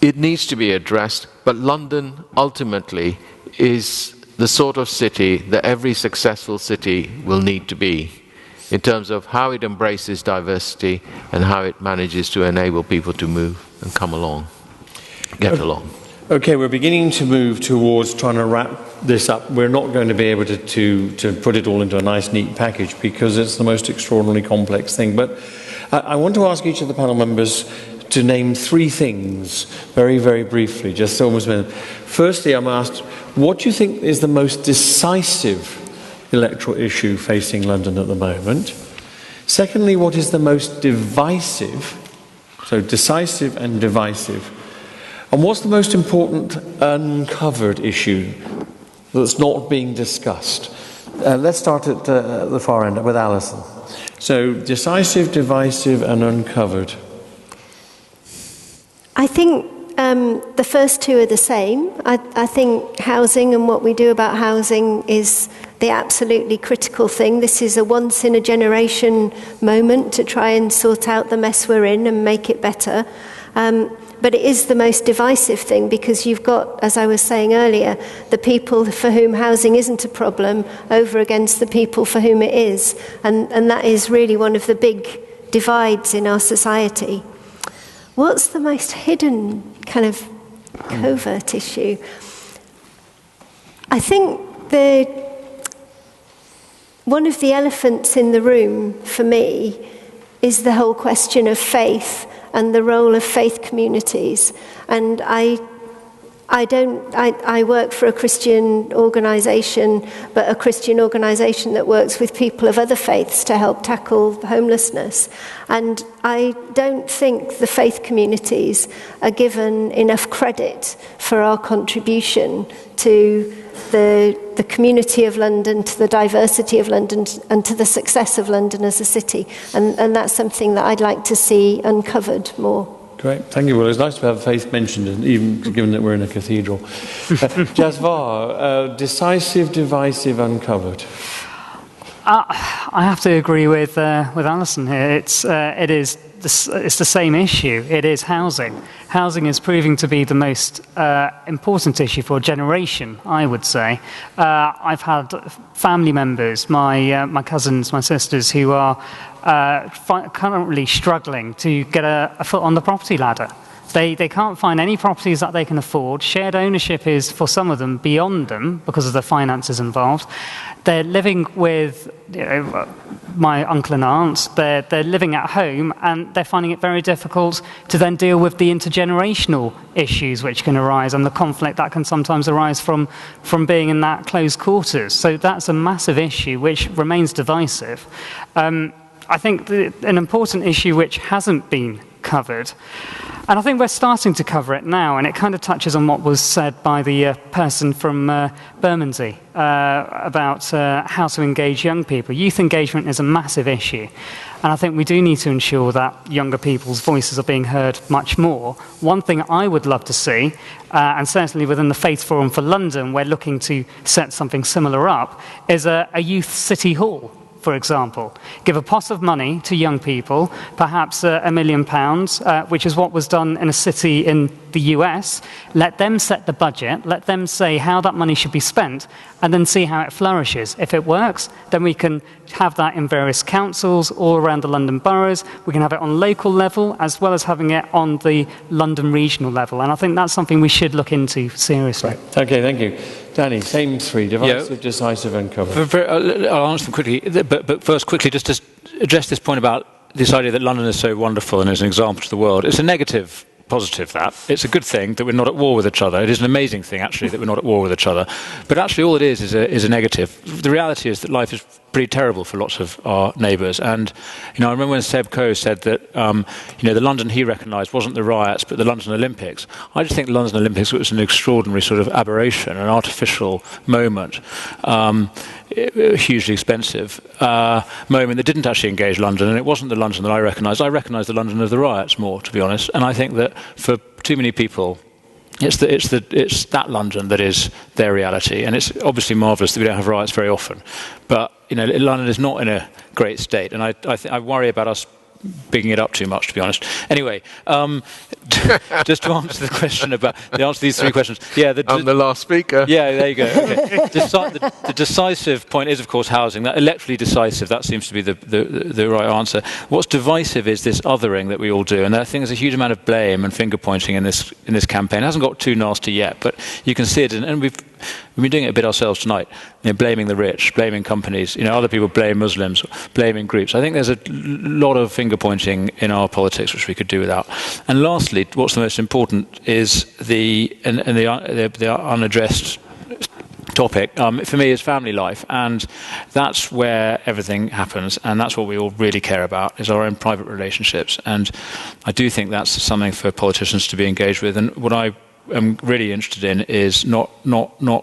It needs to be addressed, but London ultimately is the sort of city that every successful city will need to be in terms of how it embraces diversity and how it manages to enable people to move and come along, get along. Okay, we're beginning to move towards trying to wrap this up. We're not going to be able to put it all into a nice, neat package because it's the most extraordinarily complex thing. But I want to ask each of the panel members to name three things very, very briefly, just almost a minute. Firstly, I'm asked, what do you think is the most decisive electoral issue facing London at the moment? Secondly, what is the most divisive? So decisive and divisive. And what's the most important uncovered issue that's not being discussed? Let's start at the far end with Alison. So decisive, divisive and uncovered. I think the first two are the same. I think housing and what we do about housing is the absolutely critical thing. This is a once-in-a-generation moment to try and sort out the mess we're in and make it better. But it is the most divisive thing because you've got, as I was saying earlier, the people for whom housing isn't a problem over against the people for whom it is. And that is really one of the big divides in our society. What's the most hidden kind of covert issue? I think one of the elephants in the room for me is the whole question of faith and the role of faith communities. And I work for a Christian organisation, but a Christian organisation that works with people of other faiths to help tackle homelessness. And I don't think the faith communities are given enough credit for our contribution to the community of London, to the diversity of London, and to the success of London as a city. And that's something that I'd like to see uncovered more. Great, thank you. Well, it's nice to have faith mentioned, and even given that we're in a cathedral. Jasvir, decisive, divisive, uncovered. I have to agree with Alison here. It's the same issue. It is housing. Housing is proving to be the most important issue for a generation, I would say. I've had family members, my cousins, my sisters, who are currently struggling to get a foot on the property ladder. They can't find any properties that they can afford. Shared ownership is, for some of them, beyond them because of the finances involved. They're living with my uncle and aunt. They're living at home, and they're finding it very difficult to then deal with the intergenerational issues which can arise and the conflict that can sometimes arise from being in that close quarters. So that's a massive issue which remains divisive. I think an important issue which hasn't been covered, and I think we're starting to cover it now, and it kind of touches on what was said by the person from Bermondsey about how to engage young people. Youth engagement is a massive issue. And I think we do need to ensure that younger people's voices are being heard much more. One thing I would love to see, and certainly within the Faith Forum for London, we're looking to set something similar up, is a youth city hall, for example. Give a pot of money to young people, perhaps £1 million, which is what was done in a city in the US. Let them set the budget, let them say how that money should be spent, and then see how it flourishes. If it works, then we can have that in various councils all around the London boroughs. We can have it on local level as well as having it on the London regional level. And I think that's something we should look into seriously. Right. Okay, thank you. Danny, same three, divisive, decisive and covered. I'll answer them quickly, but first quickly just to address this point about this idea that London is so wonderful and is an example to the world. It's a negative positive that. It's a good thing that we're not at war with each other. It is an amazing thing, actually, that we're not at war with each other. But actually all it is a negative. The reality is that life is pretty terrible for lots of our neighbours. And, I remember when Seb Coe said that, the London he recognised wasn't the riots, but the London Olympics. I just think the London Olympics was an extraordinary sort of aberration, an artificial moment. Hugely expensive moment that didn't actually engage London, and it wasn't the London that I recognised. I recognised the London of the riots more, to be honest. And I think that for too many people, it's that London that is their reality, and it's obviously marvellous that we don't have riots very often. But London is not in a great state, and I worry about us bigging it up too much, to be honest. Anyway, just to answer the question about the answer to these three questions. Yeah, I'm the last speaker. Yeah, there you go. Okay. The decisive point is, of course, housing. That electorally decisive. That seems to be the right answer. What's divisive is this othering that we all do, and I think there's a huge amount of blame and finger pointing in this campaign. It hasn't got too nasty yet, but you can see it, and we've been doing it a bit ourselves tonight. Blaming the rich, blaming companies. Other people blame Muslims, blaming groups. I think there's a lot of finger pointing in our politics which we could do without. And lastly, what's the most important is the unaddressed topic for me is family life, and that's where everything happens, and that's what we all really care about, is our own private relationships. And I do think that's something for politicians to be engaged with. And what I am really interested in is not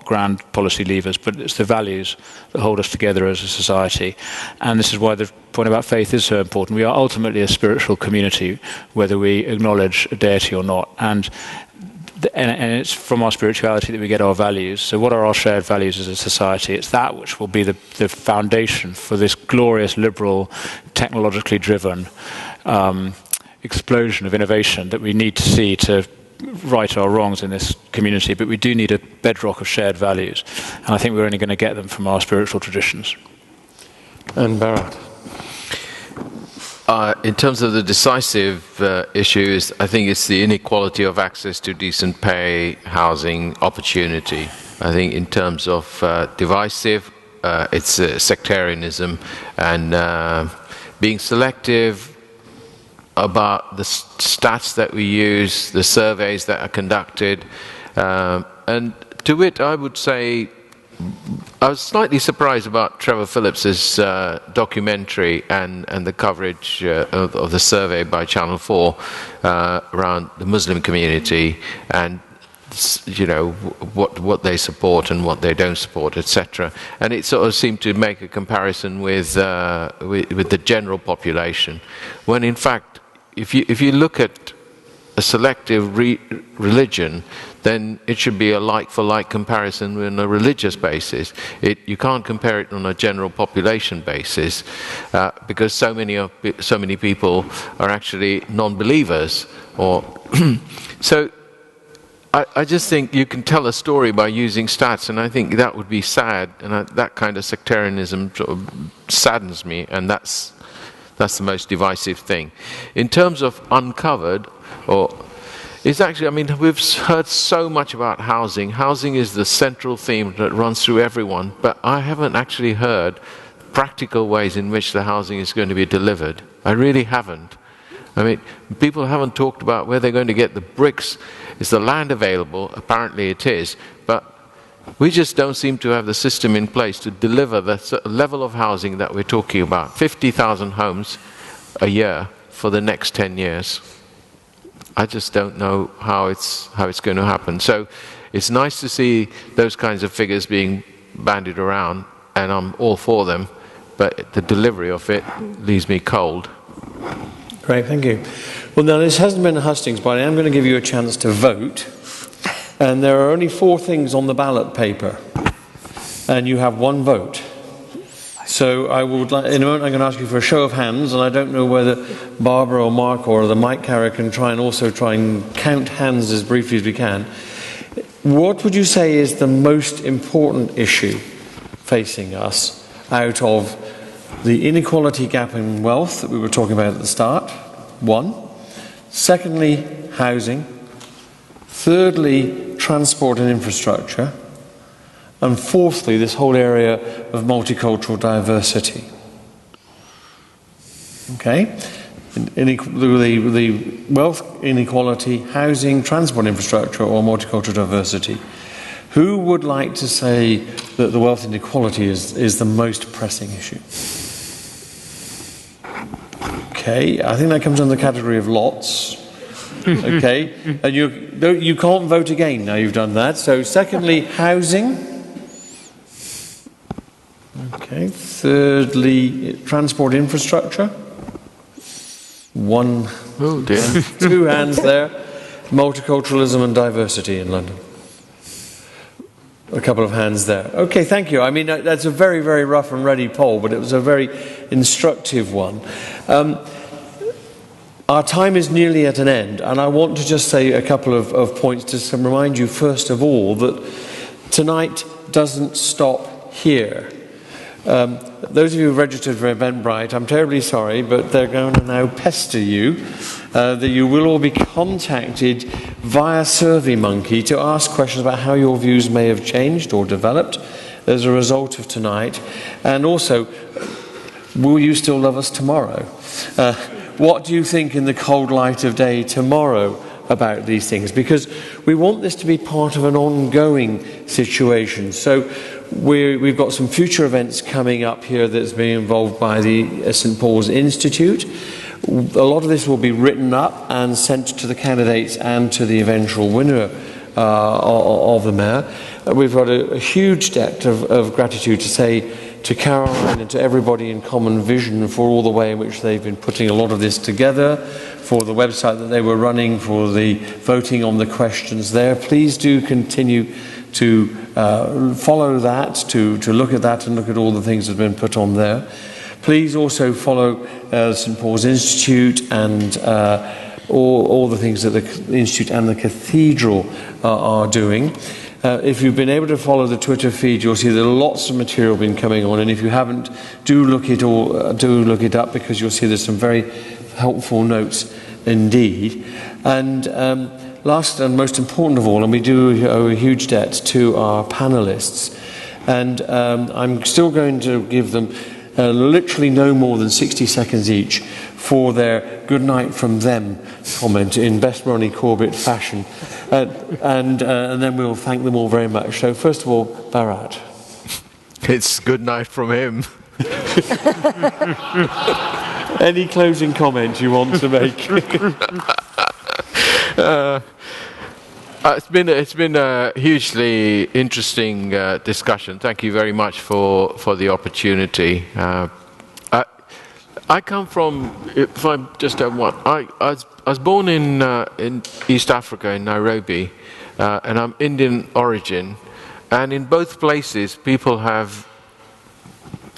grand policy levers, but it's the values that hold us together as a society. And this is why the point about faith is so important. We are ultimately a spiritual community, whether we acknowledge a deity or not. And it's from our spirituality that we get our values. So what are our shared values as a society? It's that which will be the foundation for this glorious, liberal, technologically driven explosion of innovation that we need to see to right our wrongs in this community. But we do need a bedrock of shared values. And I think we're only going to get them from our spiritual traditions. And Bharat. In terms of the decisive issues, I think it's the inequality of access to decent pay, housing, opportunity. I think in terms of divisive, it's sectarianism and being selective about the stats that we use, the surveys that are conducted. And to it, I would say, I was slightly surprised about Trevor Phillips's documentary and the coverage of the survey by Channel 4 around the Muslim community and what they support and what they don't support, etc. And it sort of seemed to make a comparison with the general population, when in fact, if you look at a selective religion, then it should be a like-for-like comparison on a religious basis. You can't compare it on a general population basis because so many people are actually non-believers. So I just think you can tell a story by using stats, and I think that would be sad, and that kind of sectarianism sort of saddens me, and that's the most divisive thing. In terms of uncovered, it's actually, I mean, we've heard so much about housing. Housing is the central theme that runs through everyone, but I haven't actually heard practical ways in which the housing is going to be delivered. I really haven't. I mean, people haven't talked about where they're going to get the bricks. Is the land available? Apparently it is, but we just don't seem to have the system in place to deliver the level of housing that we're talking about. 50,000 homes a year for the next 10 years. I just don't know how it's going to happen. So it's nice to see those kinds of figures being bandied around, and I'm all for them. but the delivery of it leaves me cold. Great, thank you. Well, now this hasn't been a hustings, but I am going to give you a chance to vote. And there are only 4 things on the ballot paper. And you have 1 vote. So I would like, in a moment I'm going to ask you for a show of hands, and I don't know whether Barbara or Mark or the mic carrier can try and count hands as briefly as we can. What would you say is the most important issue facing us out of the inequality gap in wealth that we were talking about at the start? 1. Secondly, housing. Thirdly, transport and infrastructure. And fourthly, this whole area of multicultural diversity. Okay? The wealth inequality, housing, transport infrastructure, or multicultural diversity. Who would like to say that the wealth inequality is the most pressing issue? Okay, I think that comes under the category of lots. Okay, and you can't vote again now you've done that. So secondly, housing. Okay, thirdly, transport infrastructure. 1, oh dear. 2 hands there. Multiculturalism and diversity in London. A couple of hands there. Okay, thank you. I mean, that's a very, very rough and ready poll, but it was a very instructive one. Our time is nearly at an end, and I want to just say a couple of points to remind you, first of all, that tonight doesn't stop here. Those of you who registered for Eventbrite, I'm terribly sorry, but they're going to now pester you that you will all be contacted via SurveyMonkey to ask questions about how your views may have changed or developed as a result of tonight. And also, will you still love us tomorrow? What do you think in the cold light of day tomorrow about these things? Because we want this to be part of an ongoing situation. So we've got some future events coming up here that's being involved by the St Paul's Institute. A lot of this will be written up and sent to the candidates and to the eventual winner of the mayor. We've got a huge debt of gratitude to say to Caroline and to everybody in Common Vision for all the way in which they've been putting a lot of this together, for the website that they were running, for the voting on the questions there. Please do continue to follow that, to look at that and look at all the things that have been put on there. Please also follow St Paul's Institute and all the things that the Institute and the Cathedral are doing. If you've been able to follow the Twitter feed, you'll see there's lots of material been coming on, and if you haven't, do look it up, because you'll see there's some very helpful notes indeed. And last and most important of all, and we do owe a huge debt to our panelists, and I'm still going to give them literally no more than 60 seconds each for their good night from them comment in best Ronnie Corbett fashion, and then we'll thank them all very much. So first of all, Bharat. It's good night from him. Any closing comments you want to make? It's been a hugely interesting discussion. Thank you very much for the opportunity. I come from, if I just don't want, I was born in East Africa, in Nairobi, and I'm Indian origin, and in both places people have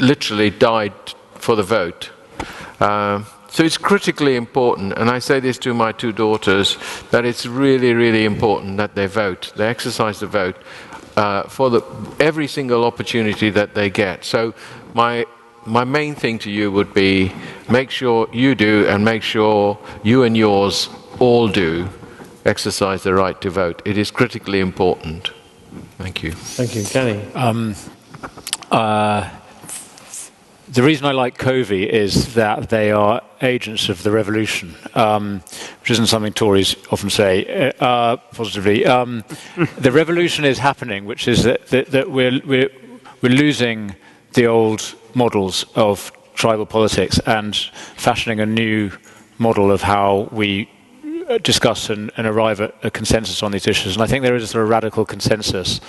literally died for the vote. So it's critically important, and I say this to my 2 daughters, that it's really, really important that they vote. They exercise the vote for every single opportunity that they get. So my main thing to you would be, make sure you do, and make sure you and yours all do, exercise the right to vote. It is critically important. Thank you. Thank you. Kenny? The reason I like CoVi is that they are agents of the revolution, which isn't something Tories often say positively. The revolution is happening, which is that we're losing the old models of tribal politics and fashioning a new model of how we discuss and arrive at a consensus on these issues. And I think there is a sort of radical consensus,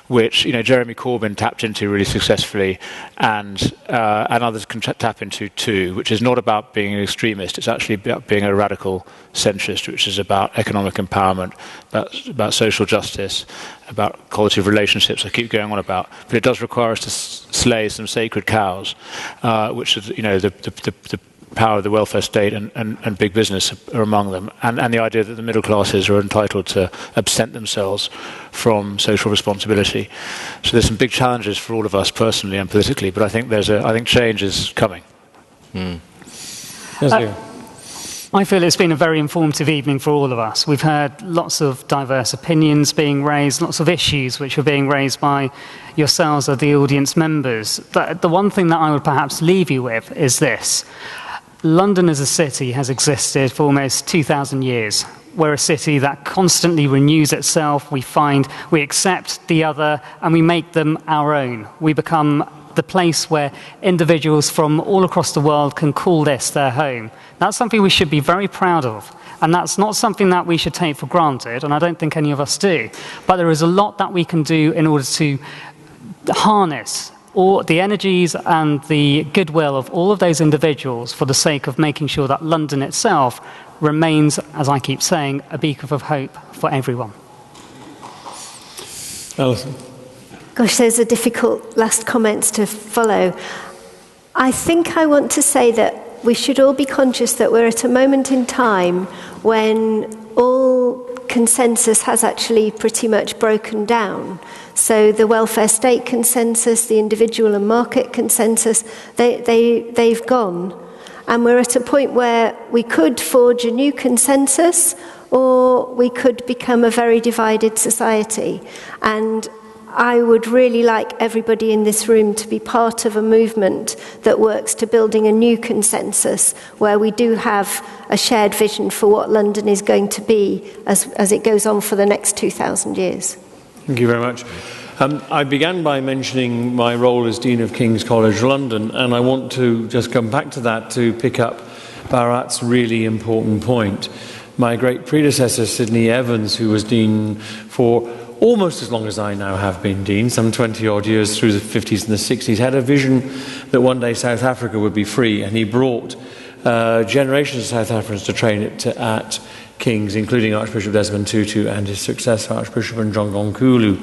which Jeremy Corbyn tapped into really successfully, and others can tap into too, which is not about being an extremist. It's actually about being a radical centrist, which is about economic empowerment, about social justice, about quality of relationships. I keep going on about, but it does require us to slay some sacred cows, which is the power of the welfare state and big business are among them, and the idea that the middle classes are entitled to absent themselves from social responsibility. So there's some big challenges for all of us personally and politically, but I think change is coming. I feel it's been a very informative evening for all of us. We've heard lots of diverse opinions being raised, lots of issues which are being raised by yourselves as the audience members. The one thing that I would perhaps leave you with is this. London as a city has existed for almost 2,000 years. We're a city that constantly renews itself. We accept the other, and we make them our own. We become the place where individuals from all across the world can call this their home. That's something we should be very proud of. And that's not something that we should take for granted, and I don't think any of us do. But there is a lot that we can do in order to harness all the energies and the goodwill of all of those individuals for the sake of making sure that London itself remains, as I keep saying, a beacon of hope for everyone. Alison. Gosh, those are difficult last comments to follow. I think I want to say that we should all be conscious that we're at a moment in time when all consensus has actually pretty much broken down. So the welfare state consensus, the individual and market consensus, they've gone. And we're at a point where we could forge a new consensus, or we could become a very divided society. And I would really like everybody in this room to be part of a movement that works to building a new consensus where we do have a shared vision for what London is going to be as it goes on for the next 2,000 years. Thank you very much. I began by mentioning my role as Dean of King's College London, and I want to just come back to that to pick up Bharat's really important point. My great predecessor, Sidney Evans, who was Dean for almost as long as I now have been Dean, some 20-odd years through the 50s and the 60s, had a vision that one day South Africa would be free, and he brought generations of South Africans to train at King's, including Archbishop Desmond Tutu and his successor, Archbishop Njongonkulu.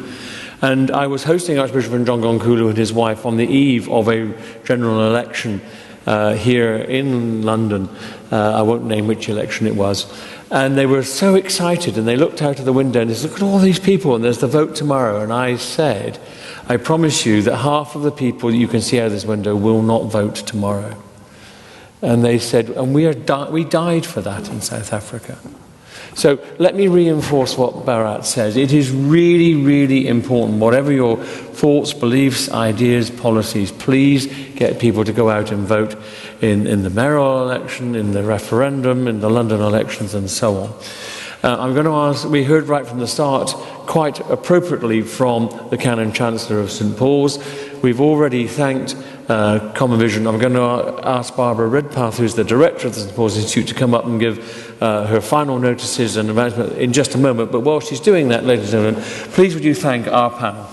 And I was hosting Archbishop Njongonkulu and his wife on the eve of a general election here in London. I won't name which election it was. And they were so excited, and they looked out of the window and they said, look at all these people, and there's the vote tomorrow. And I said, I promise you that half of the people you can see out of this window will not vote tomorrow. And they said, and we died for that in South Africa. So let me reinforce what Bharat says. It is really, really important, whatever your thoughts, beliefs, ideas, policies, please get people to go out and vote in the mayoral election, in the referendum, in the London elections, and so on. I'm going to ask, we heard right from the start, quite appropriately from the Canon Chancellor of St Paul's. We've already thanked Common Vision. I'm going to ask Barbara Redpath, who's the director of the St Paul's Institute, to come up and give her final notices and announcement in just a moment. But while she's doing that, ladies and gentlemen, please would you thank our panel.